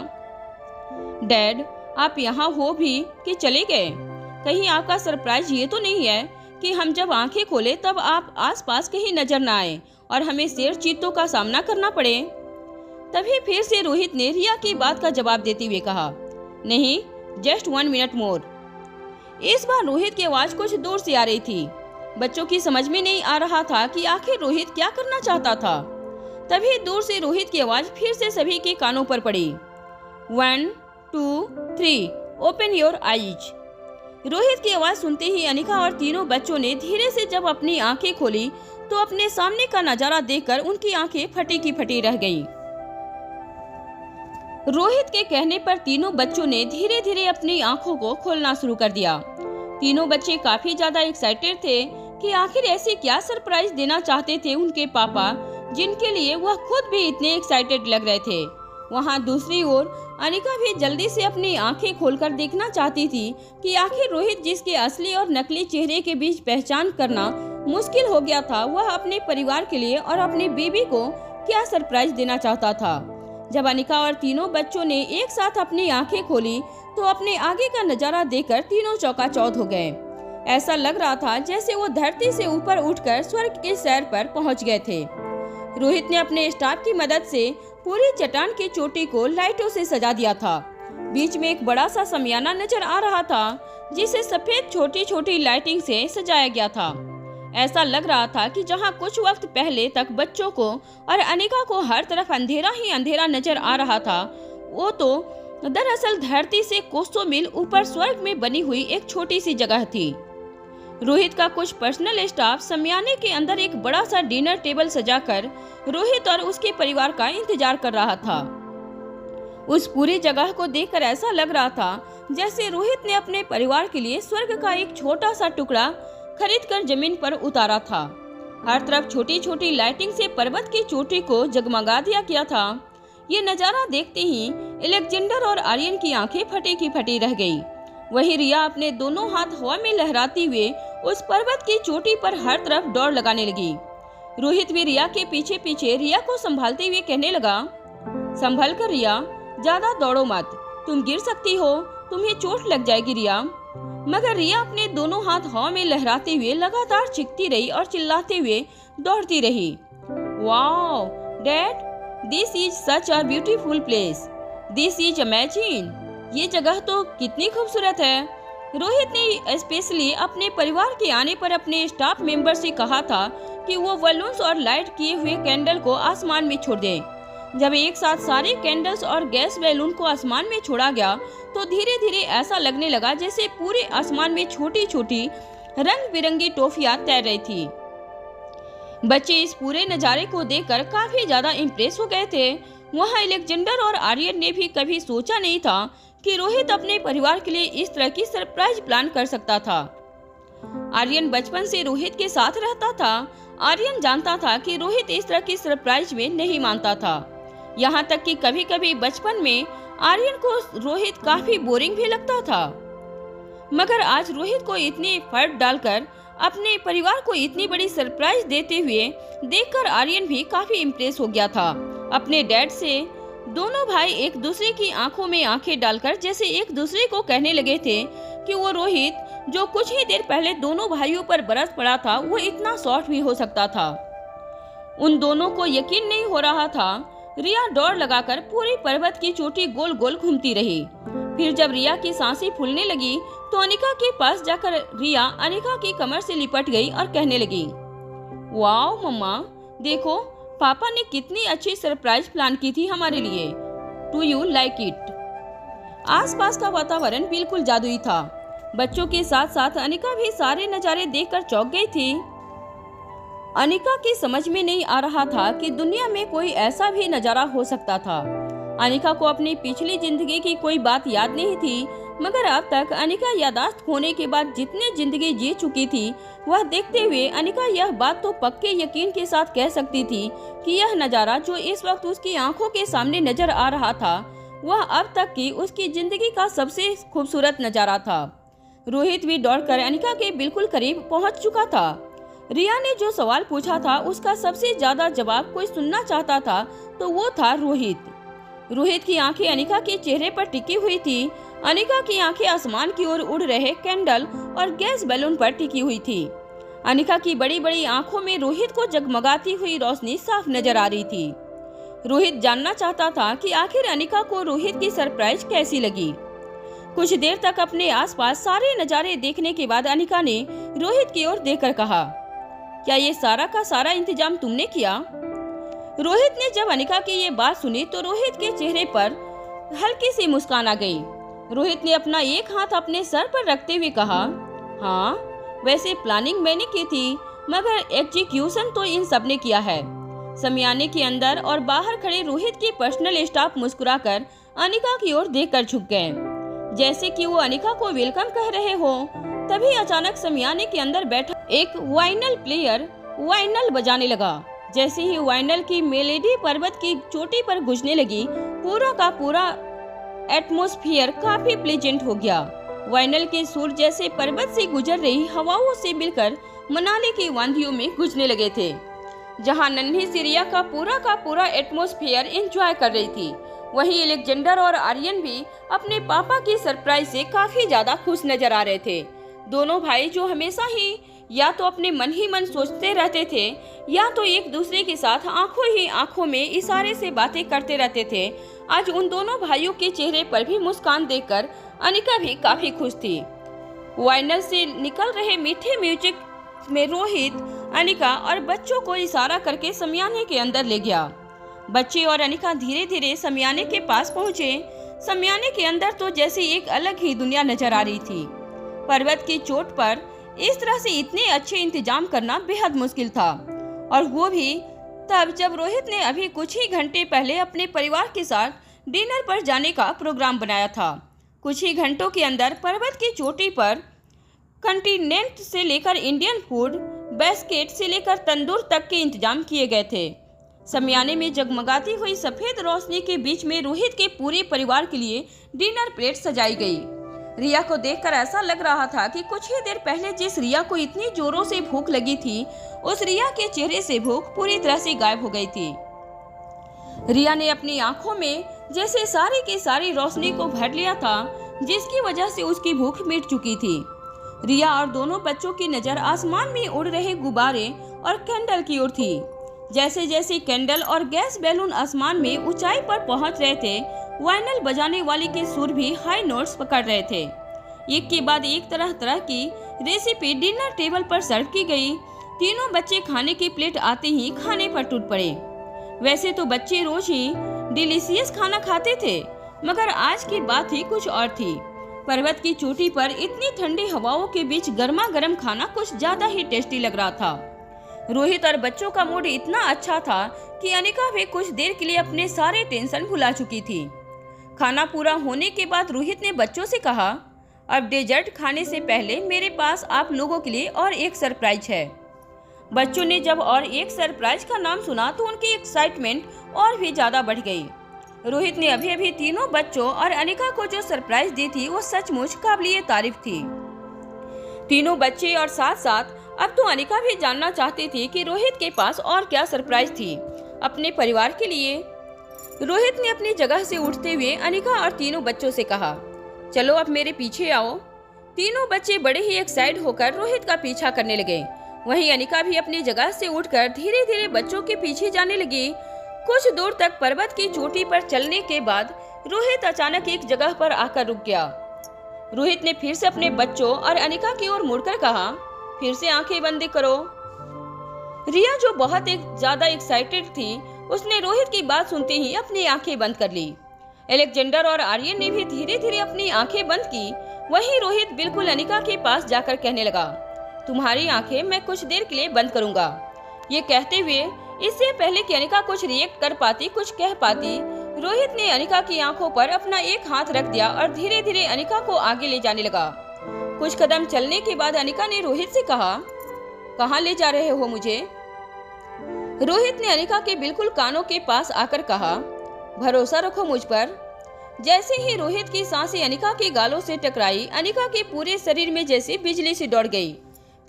डैड, आप यहाँ हो भी कि चले गए? कहीं आपका सरप्राइज ये तो नहीं है कि हम जब आंखें खोले तब आप आसपास कहीं नजर न आए और हमें शेर चीतों का सामना करना पड़े? तभी फिर से रोहित ने रिया की बात का जवाब देते हुए कहा, नहीं, जस्ट 1 मिनट मोर। इस बार रोहित की आवाज कुछ दूर से आ रही थी। बच्चों की समझ में नहीं आ रहा था कि आखिर रोहित क्या करना चाहता था। तभी दूर से रोहित की आवाज फिर से सभी के कानों पर पड़ी, 1 2 3 ओपन योर आईज। रोहित की आवाज सुनते ही अनिका और तीनों बच्चों ने धीरे से जब अपनी आंखें खोली तो अपने सामने का नजारा देखकर उनकी आंखें फटी की फटी रह गईं। रोहित के कहने पर तीनों बच्चों ने धीरे धीरे अपनी आंखों को खोलना शुरू कर दिया। तीनों बच्चे काफी ज्यादा एक्साइटेड थे कि आखिर ऐसे क्या सरप्राइज देना चाहते थे उनके पापा, जिनके लिए वह खुद भी इतने एक्साइटेड लग रहे थे। वहां दूसरी ओर अनिका भी जल्दी से अपनी आंखें खोलकर देखना चाहती थी कि आखिर रोहित, जिसके असली और नकली चेहरे के बीच पहचान करना मुश्किल हो गया था, वह अपने परिवार के लिए और अपनी बीबी को क्या सरप्राइज देना चाहता था। जब अनिका और तीनों बच्चों ने एक साथ अपनी आंखें खोली तो अपने आगे का नजारा देखकर तीनों चौकाचौंध हो गए। ऐसा लग रहा था जैसे वो धरती से ऊपर उठकर स्वर्ग के सैर पर पहुंच गए थे। रोहित ने अपने स्टाफ की मदद से पूरी चट्टान की चोटी को लाइटों से सजा दिया था। बीच में एक बड़ा सा शमियाना नजर आ रहा था, जिसे सफेद छोटी छोटी लाइटिंग से सजाया गया था। ऐसा लग रहा था कि जहां कुछ वक्त पहले तक बच्चों को और अनिका को हर तरफ अंधेरा ही अंधेरा नजर आ रहा था, वो तो दरअसल धरती से कोसों मील ऊपर स्वर्ग में बनी हुई एक छोटी सी जगह थी। रोहित का कुछ पर्सनल स्टाफ शमियाने के अंदर एक बड़ा सा डिनर टेबल सजाकर रोहित और उसके परिवार का इंतजार कर रहा था। उस पूरी जगह को देखकर ऐसा लग रहा था जैसे रोहित ने अपने परिवार के लिए स्वर्ग का एक छोटा सा टुकड़ा खरीदकर जमीन पर उतारा था। हर तरफ छोटी छोटी लाइटिंग से पर्वत की चोटी को जगमगा दिया गया था। ये नजारा देखते ही अलेक्जेंडर और आर्यन की आंखें फटी की फटी रह गई। वहीं रिया अपने दोनों हाथ हवा में लहराते हुए उस पर्वत की चोटी पर हर तरफ दौड़ लगाने लगी। रोहित भी रिया के पीछे पीछे रिया को संभालते हुए कहने लगा, संभल कर रिया, ज्यादा दौड़ो मत, तुम गिर सकती हो, तुम्हें चोट लग जाएगी रिया। मगर रिया अपने दोनों हाथ हवा में लहराते हुए लगातार चीखती रही और चिल्लाते हुए दौड़ती रही। Wow dad, this is such a beautiful place, this is amazing. ये जगह तो कितनी खूबसूरत है। रोहित ने स्पेशली अपने परिवार के आने पर अपने स्टाफ मेंबर से कहा था कि वो बलून्स और लाइट किए हुए कैंडल को आसमान में छोड़ दें। जब एक साथ सारे कैंडल्स और गैस बैलून को आसमान में छोड़ा गया तो धीरे धीरे ऐसा लगने लगा जैसे पूरे आसमान में छोटी छोटी रंग बिरंगी टॉफियां तैर रही थी। बच्चे इस पूरे नज़ारे को देखकर काफी ज्यादा इम्प्रेस हो गए थे। वहाँ अलेक्जेंडर और आर्यन ने भी कभी सोचा नहीं था कि रोहित अपने परिवार के लिए इस तरह की सरप्राइज प्लान कर सकता था। आर्यन बचपन से रोहित के साथ रहता था। आर्यन जानता था कि रोहित इस तरह की सरप्राइज में नहीं मानता था। यहाँ तक कि कभी कभी बचपन में आर्यन को रोहित काफी बोरिंग भी लगता था। मगर आज रोहित को इतने एफर्ट डालकर अपने परिवार को इतनी बड़ी सरप्राइज देते हुए देखकर आर्यन भी काफी इम्प्रेस हो गया था अपने डैड से। दोनों भाई एक दूसरे की आंखों में आंखें डालकर जैसे एक दूसरे को कहने लगे थे कि वो रोहित जो कुछ ही देर पहले दोनों भाइयों पर बरस पड़ा था वो इतना सॉफ्ट भी हो सकता था। उन दोनों को यकीन नहीं हो रहा था। रिया दौड़ लगाकर पूरे पर्वत की चोटी गोल गोल घूमती रही। फिर जब रिया की सांसें फूलने लगी तो अनिका के पास जाकर रिया अनिका की कमर से लिपट गई और कहने लगी, वाओ मम्मा, देखो पापा ने कितनी अच्छी सरप्राइज प्लान की थी हमारे लिए। Do you like it? आसपास का वातावरण बिल्कुल जादुई था। बच्चों के साथ साथ अनिका भी सारे नज़ारे देखकर चौंक गई थी। अनिका की समझ में नहीं आ रहा था कि दुनिया में कोई ऐसा भी नज़ारा हो सकता था। अनिका को अपनी पिछली जिंदगी की कोई बात याद नहीं थी, मगर अब तक अनिका यादाश्त खोने के बाद जितने जिंदगी जी चुकी थी वह देखते हुए अनिका यह बात तो पक्के यकीन के साथ कह सकती थी कि यह नज़ारा जो इस वक्त उसकी आंखों के सामने नजर आ रहा था वह अब तक की उसकी जिंदगी का सबसे खूबसूरत नज़ारा था। रोहित भी दौड़कर अनिका के बिल्कुल करीब पहुंच चुका था। रिया ने जो सवाल पूछा था उसका सबसे ज्यादा जवाब कोई सुनना चाहता था तो वो था रोहित। रोहित की आंखें अनिका के चेहरे पर टिकी हुई थी। अनिका की आंखें आसमान की ओर उड़ रहे कैंडल और गैस बैलून पर टिकी हुई थी। अनिका की बड़ी बड़ी आंखों में रोहित को जगमगाती हुई रोशनी साफ नजर आ रही थी। रोहित जानना चाहता था कि आखिर अनिका को रोहित की सरप्राइज कैसी लगी। कुछ देर तक अपने आसपास सारे नज़ारे देखने के बाद अनिका ने रोहित की ओर देखकर कहा, क्या ये सारा का सारा इंतजाम तुमने किया? रोहित ने जब अनिका की ये बात सुनी तो रोहित के चेहरे पर हल्की सी मुस्कान आ गई। रोहित ने अपना एक हाथ अपने सर पर रखते हुए कहा, हाँ वैसे प्लानिंग मैंने की थी मगर एग्जीक्यूशन तो इन सब ने किया है। समियाने के अंदर और बाहर खड़े रोहित के पर्सनल स्टाफ मुस्कुराकर अनिका की ओर देखकर झुक गए जैसे कि वो अनिका को वेलकम कह रहे हो। तभी अचानक समियाने के अंदर बैठा एक वाइनल प्लेयर वाइनल बजाने लगा। जैसे ही वाइनल की मेलेडी पर्वत की चोटी पर गूंजने लगी पूरा का पूरा एटमॉस्फेयर काफी प्लेजेंट हो गया। वाइनल के सुर जैसे पर्वत से गुजर रही हवाओं से मिलकर मनाली की वादियों में गूंजने लगे थे, जहां नन्ही सिरिया का पूरा एटमॉस्फेयर एंजॉय कर रही थी। वहीं अलेक्जेंडर और आर्यन भी अपने पापा की सरप्राइज से काफी ज्यादा खुश नजर आ रहे थे। दोनों भाई जो हमेशा ही या तो अपने मन ही मन सोचते रहते थे या तो एक दूसरे के साथ आंखों ही आंखों में इशारे से बातें करते रहते थे, आज उन दोनों भाइयों के चेहरे पर भी मुस्कान देखकर अनिका भी काफी खुश थी। वाइनल से निकल रहे मीठे म्यूजिक में रोहित अनिका और बच्चों को इशारा करके समियाने के अंदर ले गया। बच्चे और अनिका धीरे धीरे समियाने के पास पहुंचे। समियाने के अंदर तो जैसे एक अलग ही दुनिया नजर आ रही थी। पर्वत की चोट पर इस तरह से इतने अच्छे इंतजाम करना बेहद मुश्किल था, और वो भी तब जब रोहित ने अभी कुछ ही घंटे पहले अपने परिवार के साथ डिनर पर जाने का प्रोग्राम बनाया था। कुछ ही घंटों के अंदर पर्वत की चोटी पर कंटिनेंट से लेकर इंडियन फूड, बास्केट से लेकर तंदूर तक के इंतजाम किए गए थे। समियाने में जगमगाती हुई सफेद रोशनी के बीच में रोहित के पूरे परिवार के लिए डिनर प्लेट सजाई गई। रिया को देखकर ऐसा लग रहा था कि कुछ ही देर पहले जिस रिया को इतनी जोरों से भूख लगी थी उस रिया के चेहरे से भूख पूरी तरह से गायब हो गई थी। रिया ने अपनी आंखों में जैसे सारी की सारी रोशनी को भर लिया था, जिसकी वजह से उसकी भूख मिट चुकी थी। रिया और दोनों बच्चों की नज़र आसमान में उड़ रहे गुब्बारे और कैंडल की ओर थी। जैसे जैसे कैंडल और गैस बैलून आसमान में ऊंचाई पर पहुंच रहे थे, वाइनल बजाने वाले के सुर भी हाई नोट्स पकड़ रहे थे। एक के बाद एक तरह तरह की रेसिपी डिनर टेबल पर सर्व की गई। तीनों बच्चे खाने की प्लेट आते ही खाने पर टूट पड़े। वैसे तो बच्चे रोज ही डिलीशियस खाना खाते थे, मगर आज की बात ही कुछ और थी। पर्वत की चोटी पर इतनी ठंडी हवाओं के बीच गर्मा गर्म खाना कुछ ज्यादा ही टेस्टी लग रहा था। रोहित और बच्चों का मूड इतना अच्छा था कि अनिका भी कुछ देर के लिए अपने सारे टेंशन भुला चुकी थी। खाना पूरा होने के बाद रोहित ने बच्चों से कहा, अब डेजर्ट खाने से पहले मेरे पास आप लोगों के लिए और एक सरप्राइज है। बच्चों ने जब और एक सरप्राइज का नाम सुना तो उनकी एक्साइटमेंट और भी ज्यादा बढ़ गई। रोहित ने अभी अभी तीनों बच्चों और अनिका को जो सरप्राइज दी थी वो सचमुच काबिलिए तारीफ थी। तीनों बच्चे और साथ साथ अब तो अनिका भी जानना चाहती थी कि रोहित के पास और क्या सरप्राइज थी अपने परिवार के लिए। रोहित ने अपनी जगह से उठते हुए अनिका और तीनों बच्चों से कहा, चलो अब मेरे पीछे आओ। तीनों बच्चे बड़े ही एक्साइट होकर रोहित का पीछा करने लगे। वहीं अनिका भी अपनी जगह से उठकर धीरे धीरे बच्चों के पीछे जाने लगी। कुछ दूर तक पर्वत की चोटी पर चलने के बाद रोहित अचानक एक जगह पर आकर रुक गया। रोहित ने फिर से अपने बच्चों और अनिका की ओर मुड़कर कहा, फिर से आंखें बंद करो। रिया जो बहुत ज्यादा एक्साइटेड थी, उसने रोहित की बात सुनते ही अपनी आंखें बंद कर ली। अलेक्जेंडर और आर्यन ने भी धीरे धीरे अपनी आंखें बंद की। वहीं रोहित बिल्कुल अनिका के पास जाकर कहने लगा, तुम्हारी आंखें मैं कुछ देर के लिए बंद करूंगा। ये कहते हुए इससे पहले कि अनिका कुछ रिएक्ट कर पाती, कुछ कह पाती, रोहित ने अनिका की आंखों पर अपना एक हाथ रख दिया और धीरे धीरे अनिका को आगे ले जाने लगा। कुछ कदम चलने के बाद अनिका ने रोहित से कहा, कहाँ ले जा रहे हो मुझे? रोहित ने अनिका के बिल्कुल कानों के पास आकर कहा, भरोसा रखो मुझ पर। जैसे ही रोहित की सांसें अनिका के गालों से टकराई, अनिका के पूरे शरीर में जैसे बिजली सी दौड़ गई।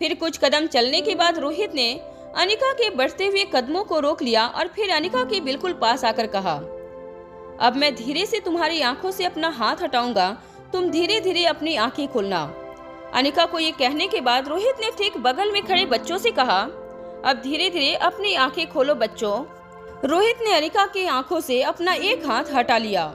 फिर कुछ कदम चलने के बाद रोहित ने अनिका के बढ़ते हुए कदमों को रोक लिया और फिर अनिका के बिल्कुल पास आकर कहा, अब मैं धीरे से तुम्हारी आंखों से अपना हाथ हटाऊंगा, तुम धीरे धीरे अपनी आंखें खोलना। अनिका को ये कहने के बाद रोहित ने ठीक बगल में खड़े बच्चों से कहा, अब धीरे धीरे अपनी आंखें खोलो बच्चों। रोहित ने अनिका की आंखों से अपना एक हाथ हटा लिया।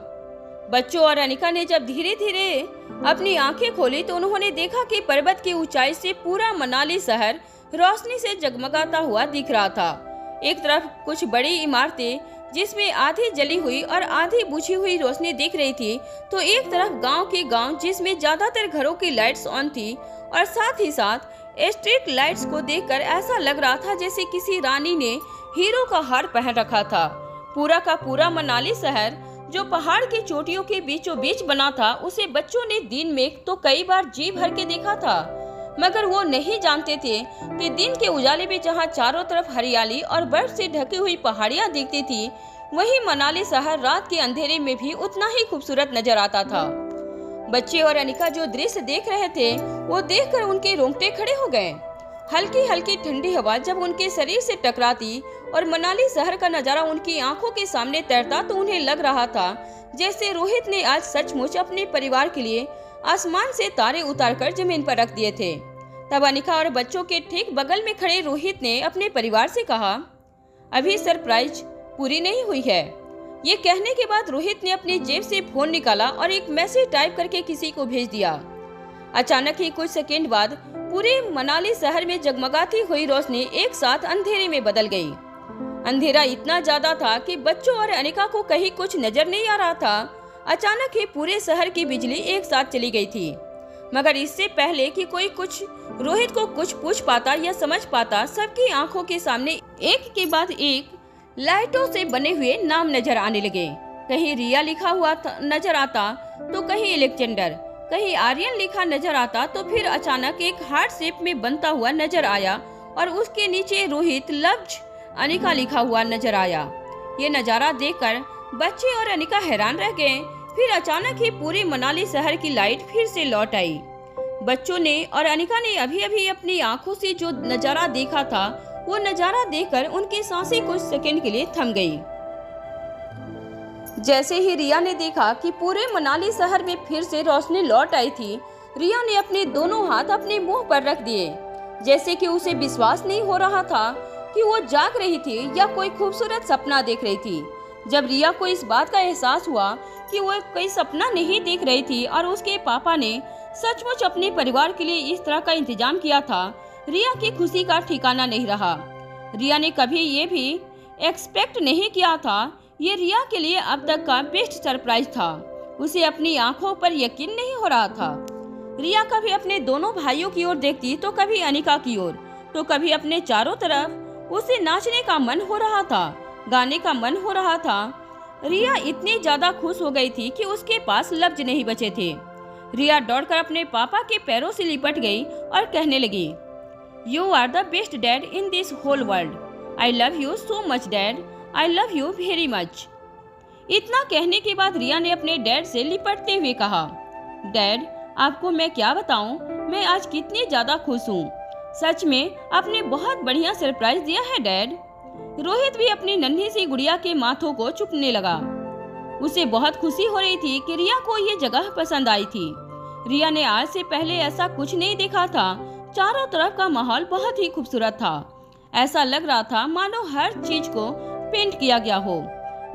बच्चों और अनिका ने जब धीरे धीरे अपनी आंखें खोली तो उन्होंने देखा कि पर्वत की ऊंचाई से पूरा मनाली शहर रोशनी से जगमगाता हुआ दिख रहा था। एक तरफ कुछ बड़ी इमारतें जिसमें आधी जली हुई और आधी बुझी हुई रोशनी दिख रही थी, तो एक तरफ गांव के गांव जिसमें ज्यादातर घरों की लाइट्स ऑन थी और साथ ही साथ स्ट्रीट लाइट्स को देखकर ऐसा लग रहा था जैसे किसी रानी ने हीरो का हार पहन रखा था। पूरा का पूरा मनाली शहर जो पहाड़ की चोटियों के बीचों बीच बना था, उसे बच्चों ने दिन में तो कई बार जी भर के देखा था, मगर वो नहीं जानते थे कि दिन के उजाले में जहाँ चारों तरफ हरियाली और बर्फ से ढकी हुई पहाड़ियाँ दिखती थी, वहीं मनाली शहर रात के अंधेरे में भी उतना ही खूबसूरत नजर आता था। बच्चे और अनिका जो दृश्य देख रहे थे वो देखकर उनके रोंगटे खड़े हो गए। हल्की हल्की ठंडी हवा जब उनके शरीर से टकराती और मनाली शहर का नजारा उनकी आंखों के सामने तैरता तो उन्हें लग रहा था जैसे रोहित ने आज सचमुच अपने परिवार के लिए आसमान से तारे उतारकर जमीन पर रख दिए थे। तब अनिका और बच्चों के ठीक बगल में खड़े रोहित ने अपने परिवार से कहा, अभी सरप्राइज पूरी नहीं हुई है। ये कहने के बाद रोहित ने अपनी जेब से फोन निकाला और एक मैसेज टाइप करके किसी को भेज दिया। अचानक ही कुछ सेकंड बाद पूरे मनाली शहर में जगमगाती हुई रोशनी एक साथ अंधेरे में बदल गई। अंधेरा इतना ज्यादा था कि बच्चों और अनिका को कहीं कुछ नजर नहीं आ रहा था। अचानक ही पूरे शहर की बिजली एक साथ चली गई थी, मगर इससे पहले कि कोई कुछ रोहित को कुछ पूछ पाता या समझ पाता, सबकी आंखों के सामने एक के बाद एक लाइटों से बने हुए नाम नजर आने लगे। कहीं रिया लिखा हुआ नजर आता तो कहीं अलेक्जेंडर, कहीं आर्यन लिखा नजर आता तो फिर अचानक एक हार्ट शेप में बनता हुआ नजर आया और उसके नीचे रोहित लव्ज अनिका लिखा हुआ नजर आया। ये नजारा देखकर बच्चे और अनिका हैरान रह गए। फिर अचानक ही पूरे मनाली शहर की लाइट फिर से लौट आई। बच्चों ने और अनिका ने अभी अभी अपनी आंखों से जो नजारा देखा था वो नजारा देखकर उनकी सांसें कुछ सेकंड के लिए थम गई। जैसे ही रिया ने देखा कि पूरे मनाली शहर में फिर से रोशनी लौट आई थी, रिया ने अपने दोनों हाथ अपने मुंह पर रख दिए, जैसे कि उसे विश्वास नहीं हो रहा था कि वो जाग रही थी या कोई खूबसूरत सपना देख रही थी। जब रिया को इस बात का एहसास हुआ कि वो कोई सपना नहीं देख रही थी और उसके पापा ने सचमुच अपने परिवार के लिए इस तरह का इंतजाम किया था, रिया की खुशी का ठिकाना नहीं रहा। रिया ने कभी ये भी एक्सपेक्ट नहीं किया था। ये रिया के लिए अब तक का बेस्ट सरप्राइज था। उसे अपनी आंखों पर यकीन नहीं हो रहा था। रिया कभी अपने दोनों भाइयों की ओर देखती तो कभी अनिका की ओर, तो कभी अपने चारों तरफ। उसे नाचने का मन हो रहा था, गाने का मन हो रहा था। रिया इतनी ज्यादा खुश हो गई थी कि उसके पास लफ्ज नहीं बचे थे। रिया दौड़कर अपने पापा के पैरों से लिपट गई और कहने लगी, you are the best dad in this whole world. I love you so much dad, I love you very much. इतना कहने के बाद रिया ने अपने डैड से लिपटते हुए कहा, डैड आपको मैं क्या बताऊं, मैं आज कितनी ज्यादा खुश हूँ। सच में आपने बहुत बढ़िया सरप्राइज दिया है डैड। रोहित भी अपनी नन्ही सी गुड़िया के माथों को चुपने लगा। उसे बहुत खुशी हो रही थी कि रिया को ये जगह पसंद आई थी। रिया ने आज से पहले ऐसा कुछ नहीं देखा था। चारों तरफ का माहौल बहुत ही खूबसूरत था। ऐसा लग रहा था मानो हर चीज को पेंट किया गया हो।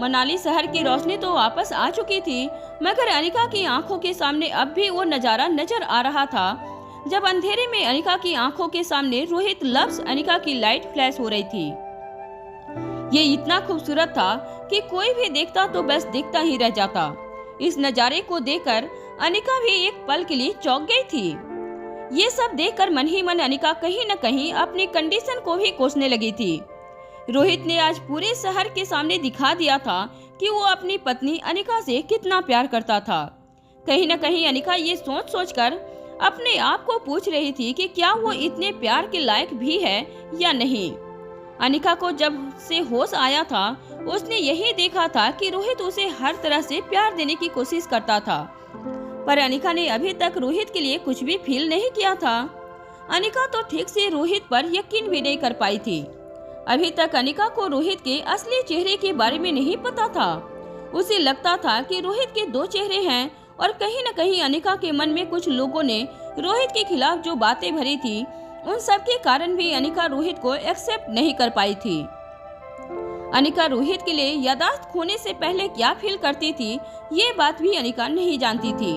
मनाली शहर की रोशनी तो वापस आ चुकी थी, मगर अनिका की आंखों के सामने अब भी वो नजारा नजर आ रहा था जब अंधेरे में अनिका की आंखों के सामने रोहित लफ्ज अनिका की लाइट फ्लैश हो रही थी। ये इतना खूबसूरत था कि कोई भी देखता तो बस देखता ही रह जाता। इस नजारे को देखकर अनिका भी एक पल के लिए चौंक गई थी। ये सब देखकर मन ही मन अनिका कहीं न कहीं अपनी कंडीशन को भी कोसने लगी थी। रोहित ने आज पूरे शहर के सामने दिखा दिया था कि वो अपनी पत्नी अनिका से कितना प्यार करता था। कहीं न कहीं अनिका ये सोच सोचकर अपने आप को पूछ रही थी कि क्या वो इतने प्यार के लायक भी है या नहीं। अनिका को जब से होश आया था उसने यही देखा था कि रोहित उसे हर तरह से प्यार देने की कोशिश करता था, पर अनिका ने अभी तक रोहित के लिए कुछ भी फील नहीं किया था। अनिका तो ठीक से रोहित पर यकीन भी नहीं कर पाई थी। अभी तक अनिका को रोहित के असली चेहरे के बारे में नहीं पता था। उसे लगता था कि रोहित के दो चेहरे हैं और कहीं न कहीं अनिका के मन में कुछ लोगों ने रोहित के खिलाफ जो बातें भरी थी उन सब के कारण भी अनिका रोहित को एक्सेप्ट नहीं कर पाई थी। अनिका रोहित के लिए याददाश्त खोने से पहले क्या फील करती थी ये बात भी अनिका नहीं जानती थी,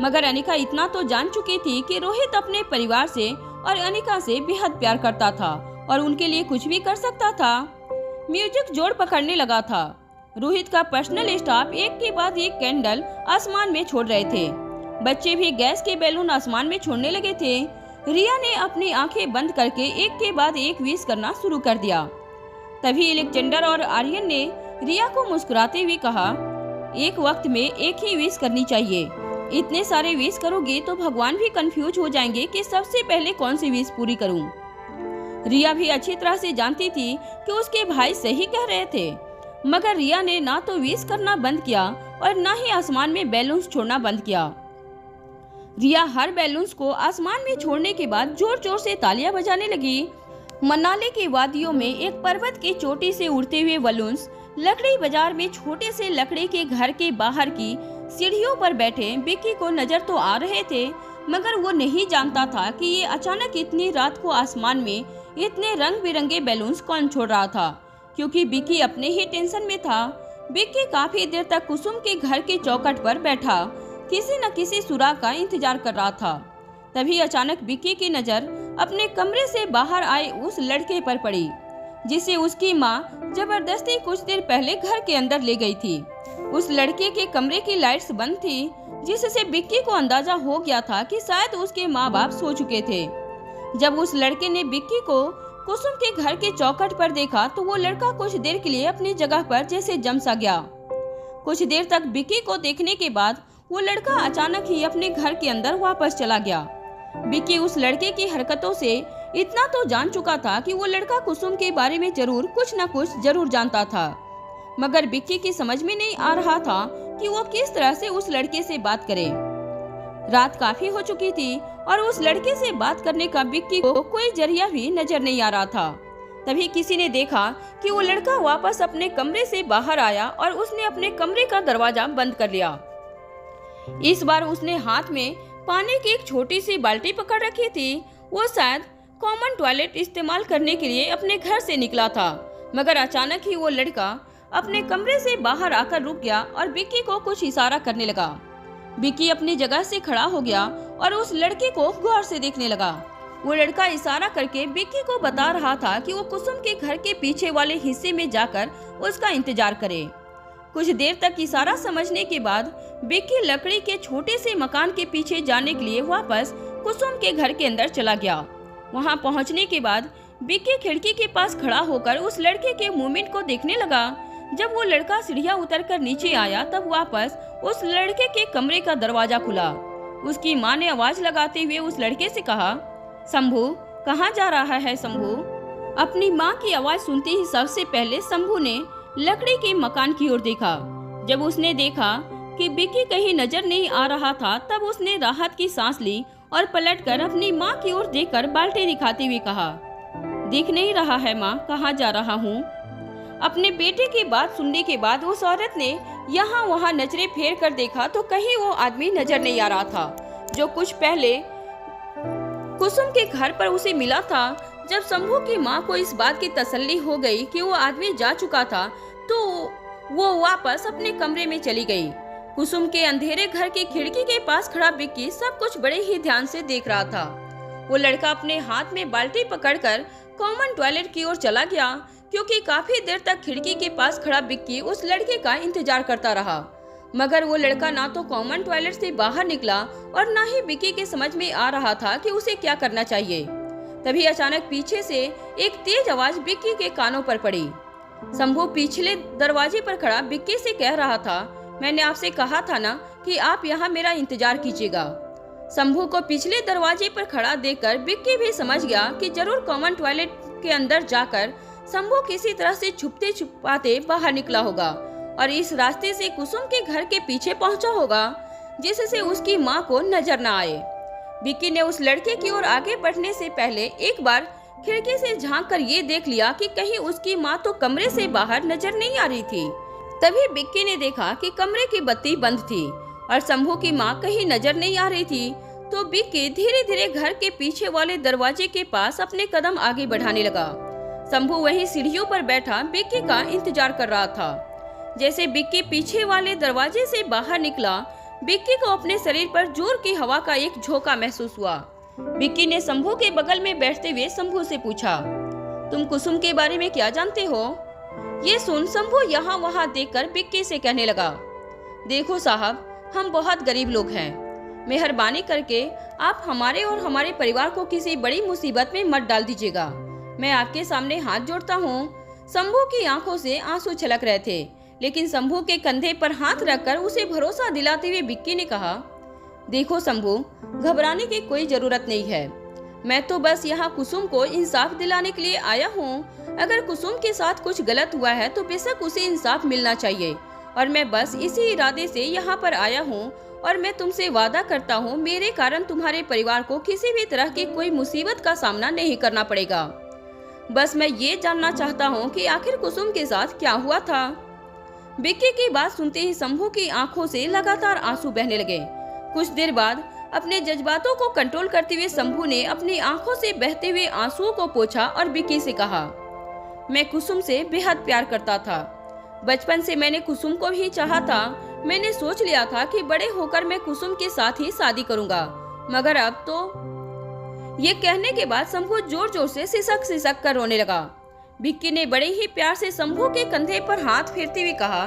मगर अनिका इतना तो जान चुकी थी कि रोहित अपने परिवार से और अनिका से बेहद प्यार करता था और उनके लिए कुछ भी कर सकता था। म्यूजिक जोर पकड़ने लगा था। रोहित का पर्सनल स्टाफ एक के बाद एक कैंडल आसमान में छोड़ रहे थे। बच्चे भी गैस के बैलून आसमान में छोड़ने लगे थे। रिया ने अपनी आंखें बंद करके एक के बाद एक विश करना शुरू कर दिया। तभी अलेक्जेंडर और आर्यन ने रिया को मुस्कुराते हुए कहा, एक वक्त में एक ही विश करनी चाहिए। इतने सारे विश करोगे तो भगवान भी कंफ्यूज हो जाएंगे कि सबसे पहले कौन सी विश पूरी करूं। रिया भी अच्छी तरह से जानती थी कि उसके भाई सही कह रहे थे, मगर रिया ने ना तो विश करना बंद किया और ना ही आसमान में बैलून्स छोड़ना बंद किया। रिया हर बैलून्स को आसमान में छोड़ने के बाद जोर जोर से तालियां बजाने लगी। मनाली की वादियों में एक पर्वत की चोटी से उड़ते हुए बलून्स लकड़ी बाजार में छोटे से लकड़ी के घर के बाहर की सीढ़ियों पर बैठे बिक्की को नजर तो आ रहे थे, मगर वो नहीं जानता था कि ये अचानक इतनी रात को आसमान में इतने रंग बिरंगे बैलून्स कौन छोड़ रहा था, क्योंकि बिक्की अपने ही टेंशन में था। बिक्की काफी देर तक कुसुम के घर के चौखट पर बैठा किसी न किसी सुराग का इंतजार कर रहा था। तभी अचानक बिक्की की नजर अपने कमरे से बाहर आए उस लड़के पर पड़ी जिसे उसकी माँ जबरदस्ती कुछ देर पहले घर के अंदर ले गई थी। उस लड़के के कमरे की लाइट्स बंद थी, जिससे बिक्की को अंदाजा हो गया था कि शायद उसके माँ बाप सो चुके थे। जब उस लड़के ने बिक्की को कुसुम के घर के चौखट पर देखा तो वो लड़का कुछ देर के लिए अपनी जगह पर जैसे जम सा गया। कुछ देर तक बिक्की को देखने के बाद वो लड़का अचानक ही अपने घर के अंदर वापस चला गया। बिक्की उस लड़के की हरकतों से इतना तो जान चुका था कि वो लड़का कुसुम के बारे में जरूर कुछ न कुछ जरूर जानता था, मगर बिक्की की समझ में नहीं आ रहा था कि वो किस तरह से उस लड़के से बात करे। रात काफी हो चुकी थी और उस लड़के से बात करने का बिक्की को कोई जरिया भी नजर नहीं आ रहा था। तभी किसी ने देखा कि वो लड़का वापस अपने कमरे से बाहर आया और उसने अपने कमरे का दरवाजा बंद कर लिया। इस बार उसने हाथ में पानी की एक छोटी सी बाल्टी पकड़ रखी थी। वो शायद कॉमन टॉयलेट इस्तेमाल करने के लिए अपने घर से निकला था, मगर अचानक ही वो लड़का अपने कमरे से बाहर आकर रुक गया और विक्की को कुछ इशारा करने लगा। विक्की अपनी जगह से खड़ा हो गया और उस लड़के को गौर से देखने लगा। वो लड़का इशारा करके विक्की को बता रहा था कि वो कुसुम के घर के पीछे वाले हिस्से में जाकर उसका इंतजार करे। कुछ देर तक इशारा समझने के बाद विक्की लकड़ी के छोटे से मकान के पीछे जाने के लिए वापस कुसुम के घर के अंदर चला गया। वहां पहुंचने के बाद विक्की खिड़की के पास खड़ा होकर उस लड़के के मूवमेंट को देखने लगा। जब वो लड़का सीढ़ियां उतरकर नीचे आया तब वापस उस लड़के के कमरे का दरवाजा खुला। उसकी माँ ने आवाज लगाते हुए उस लड़के से कहा, शंभू कहाँ जा रहा है शंभू? अपनी माँ की आवाज सुनते ही सबसे पहले शंभू ने लकड़ी के मकान की ओर देखा। जब उसने देखा कि विक्की कहीं नजर नहीं आ रहा था तब उसने राहत की सांस ली और पलटकर अपनी माँ की ओर देखकर बाल्टी दिखाते हुए कहा, दिख नहीं रहा है माँ, कहाँ जा रहा हूँ? अपने बेटे की बात सुनने के बाद उस औरत ने यहाँ वहाँ नजरें फेर कर देखा तो कहीं वो आदमी नजर नहीं आ रहा था जो कुछ पहले कुसुम के घर पर उसे मिला था। जब शंभू की माँ को इस बात की तसल्ली हो गई कि वो आदमी जा चुका था तो वो वापस अपने कमरे में चली गई। कुसुम के अंधेरे घर की खिड़की के पास खड़ा विक्की सब कुछ बड़े ही ध्यान से देख रहा था। वो लड़का अपने हाथ में बाल्टी पकड़कर कॉमन टॉयलेट की ओर चला गया, क्योंकि काफी देर तक खिड़की के पास खड़ा विक्की उस लड़के का इंतजार करता रहा, मगर वो लड़का ना तो कॉमन टॉयलेट से बाहर निकला और ना ही विक्की के समझ में आ रहा था कि उसे क्या करना चाहिए। तभी अचानक पीछे से एक तेज आवाज विक्की के कानों पर पड़ी। शंभू पिछले दरवाजे पर खड़ा विक्की से कह रहा था, मैंने आपसे कहा था ना कि आप यहाँ मेरा इंतजार कीजिएगा। शंभू को पिछले दरवाजे पर खड़ा देखकर विक्की भी समझ गया कि जरूर कॉमन टॉयलेट के अंदर जाकर शंभू किसी तरह से छुपते छुपाते बाहर निकला होगा और इस रास्ते से कुसुम के घर के पीछे पहुंचा होगा, जिससे उसकी माँ को नजर न आए। विक्की ने उस लड़के की ओर आगे बढ़ने से पहले एक बार खिड़की से झांककर ये देख लिया कि कहीं उसकी माँ तो कमरे से बाहर नजर नहीं आ रही थी। तभी विक्की ने देखा कि कमरे की बत्ती बंद थी और शंभू की माँ कहीं नजर नहीं आ रही थी। तो विक्की धीरे धीरे घर के पीछे वाले दरवाजे के पास अपने कदम आगे बढ़ाने लगा। शंभू वहीं सीढ़ियों पर बैठा विक्की का इंतजार कर रहा था। जैसे विक्की पीछे वाले दरवाजे से बाहर निकला, विक्की को अपने शरीर पर जोर की हवा का एक झोंका महसूस हुआ। विक्की ने शंभू के बगल में बैठते हुए शंभू से पूछा, तुम कुसुम के बारे में क्या जानते हो? ये सुन शंभू यहाँ वहाँ देखकर विक्की से कहने लगा, देखो साहब, हम बहुत गरीब लोग हैं। मेहरबानी करके आप हमारे और हमारे परिवार को किसी बड़ी मुसीबत में मत डाल दीजिएगा। मैं आपके सामने हाथ जोड़ता हूँ। शंभू की आंखों से आंसू छलक रहे थे, लेकिन शंभू के कंधे पर हाथ रखकर उसे भरोसा दिलाते हुए विक्की ने कहा, देखो शंभू, घबराने की कोई जरूरत नहीं है। मैं तो बस यहाँ कुसुम को इंसाफ दिलाने के लिए आया हूँ। अगर कुसुम के साथ कुछ गलत हुआ है तो बेशक उसे इंसाफ मिलना चाहिए और मैं बस इसी इरादे से यहाँ पर आया हूँ और मैं तुमसे वादा करता हूँ मेरे कारण तुम्हारे परिवार को किसी भी तरह की कोई मुसीबत का सामना नहीं करना पड़ेगा। बस मैं ये जानना चाहता हूँ कि आखिर कुसुम के साथ क्या हुआ था। विक्की की बात सुनते ही शंभू की आंखों से लगातार आंसू बहने लगे। कुछ देर बाद अपने जज्बातों को कंट्रोल करते हुए शंभू ने अपनी आंखों से बहते हुए आंसुओं को पोंछा और विक्की से कहा, मैं कुसुम से बेहद प्यार करता था। बचपन से मैंने कुसुम को ही चाहा था। मैंने सोच लिया था कि बड़े होकर मैं कुसुम के साथ ही शादी करूंगा, मगर अब तो। ये कहने के बाद शंभू जोर जोर से सिसक कर रोने लगा। विक्की ने बड़े ही प्यार से शंभू के कंधे पर हाथ फेरते हुए कहा,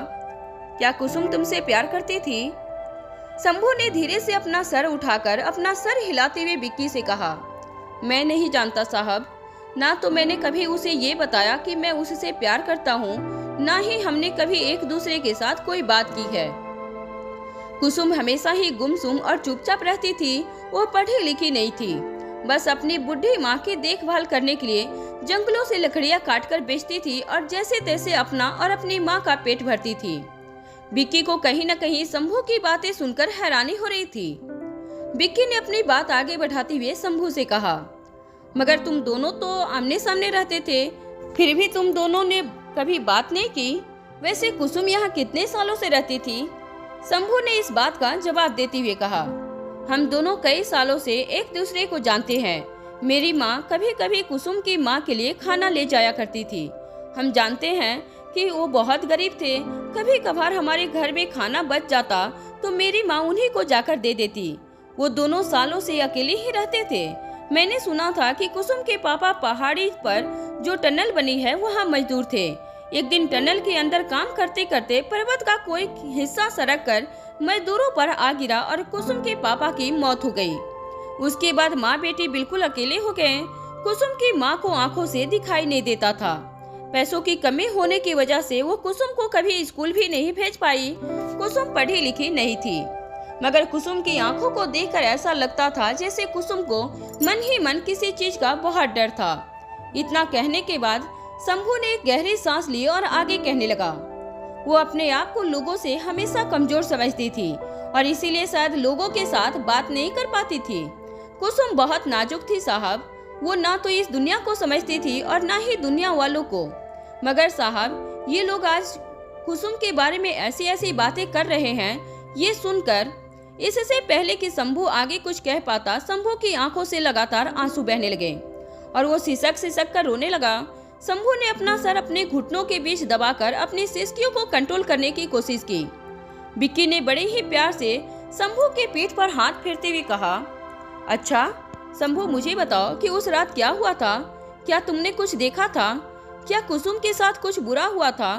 क्या कुसुम तुमसे प्यार करती थी? शंभू ने धीरे से अपना सर उठाकर अपना सर हिलाते हुए विक्की से कहा, मैं नहीं जानता साहब। ना तो मैंने कभी उसे ये बताया कि मैं उससे प्यार करता हूँ, ना ही हमने कभी एक दूसरे के साथ कोई बात की है। कुसुम हमेशा ही गुमसुम और चुपचाप रहती थी। वो पढ़ी लिखी नहीं थी, बस अपनी बुढ़ी माँ की देखभाल करने के लिए जंगलों से लकड़ियाँ काटकर बेचती थी और जैसे तैसे अपना और अपनी माँ का पेट भरती थी। विक्की को कहीं न कहीं शंभू की बातें सुनकर हैरानी हो रही थी। विक्की ने अपनी बात आगे बढ़ाते हुए शंभू से कहा, मगर तुम दोनों तो आमने सामने रहते थे, फिर भी तुम दोनों ने कभी बात नहीं की। वैसे कुसुम यहाँ कितने सालों से रहती थी? शंभू ने इस बात का जवाब देते हुए कहा, हम दोनों कई सालों से एक दूसरे को जानते हैं। मेरी माँ कभी कभी कुसुम की माँ के लिए खाना ले जाया करती थी। हम जानते हैं कि वो बहुत गरीब थे। कभी कभार हमारे घर में खाना बच जाता तो मेरी माँ उन्हीं को जाकर दे देती। वो दोनों सालों से अकेले ही रहते थे। मैंने सुना था कि कुसुम के पापा पहाड़ी पर जो टनल बनी है वहाँ मजदूर थे। एक दिन टनल के अंदर काम करते करते पर्वत का कोई हिस्सा सरक कर मजदूरों पर आ गिरा और कुसुम के पापा की मौत हो गई। उसके बाद माँ बेटी बिल्कुल अकेले हो गए। कुसुम की माँ को आंखों से दिखाई नहीं देता था। पैसों की कमी होने की वजह से वो कुसुम को कभी स्कूल भी नहीं भेज पाई। कुसुम पढ़ी लिखी नहीं थी, मगर कुसुम की आंखों को देखकर ऐसा लगता था जैसे कुसुम को मन ही मन किसी चीज का बहुत डर था। इतना कहने के बाद शंभू ने एक गहरी सांस ली और आगे कहने लगा। वो अपने आप को लोगों से हमेशा कमजोर समझती थी और इसीलिए शायद लोगों के साथ बात नहीं कर पाती थी। कुसुम बहुत नाजुक थी साहब। वो ना तो इस दुनिया को समझती थी और ना ही दुनिया वालों को। मगर साहब, ये लोग आज कुसुम के बारे में ऐसी ऐसी बातें कर रहे हैं, ये सुनकर। इससे पहले कि शंभू आगे कुछ कह पाता, शंभू की आंखों से लगातार आंसू बहने लगे और वो सिसक सिसक कर रोने लगा। शंभू ने अपना सर अपने घुटनों के बीच दबाकर अपनी सिसकियों को कंट्रोल करने की कोशिश की। विक्की ने बड़े ही प्यार से शंभू के पीठ पर हाथ फेरते हुए कहा, अच्छा शंभू, मुझे बताओ कि उस रात क्या हुआ था? क्या तुमने कुछ देखा था? क्या कुसुम के साथ कुछ बुरा हुआ था?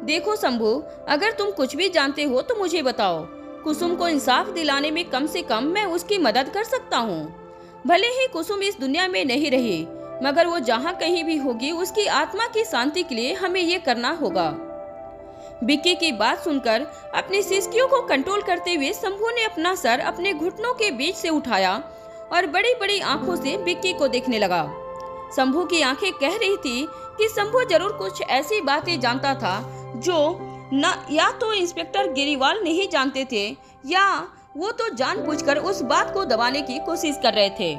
देखो शंभू, अगर तुम कुछ भी जानते हो तो मुझे बताओ। कुसुम को इंसाफ दिलाने में कम से कम मैं उसकी मदद कर सकता हूँ। भले ही कुसुम इस दुनिया में नहीं रही, मगर वो जहाँ कहीं भी होगी उसकी आत्मा की शांति के लिए हमें ये करना होगा। विक्की की बात सुनकर अपनी सिसकियों को कंट्रोल करते हुए शंभू ने अपना सर अपने घुटनों के बीच से उठाया और बड़ी बड़ी आंखों से विक्की को देखने लगा। शंभू की आंखें कह रही थी कि शंभू जरूर कुछ ऐसी बातें जानता था जो न या तो इंस्पेक्टर गिरीवाल नहीं जानते थे, या वो तो जानबूझकर उस बात को दबाने की कोशिश कर रहे थे।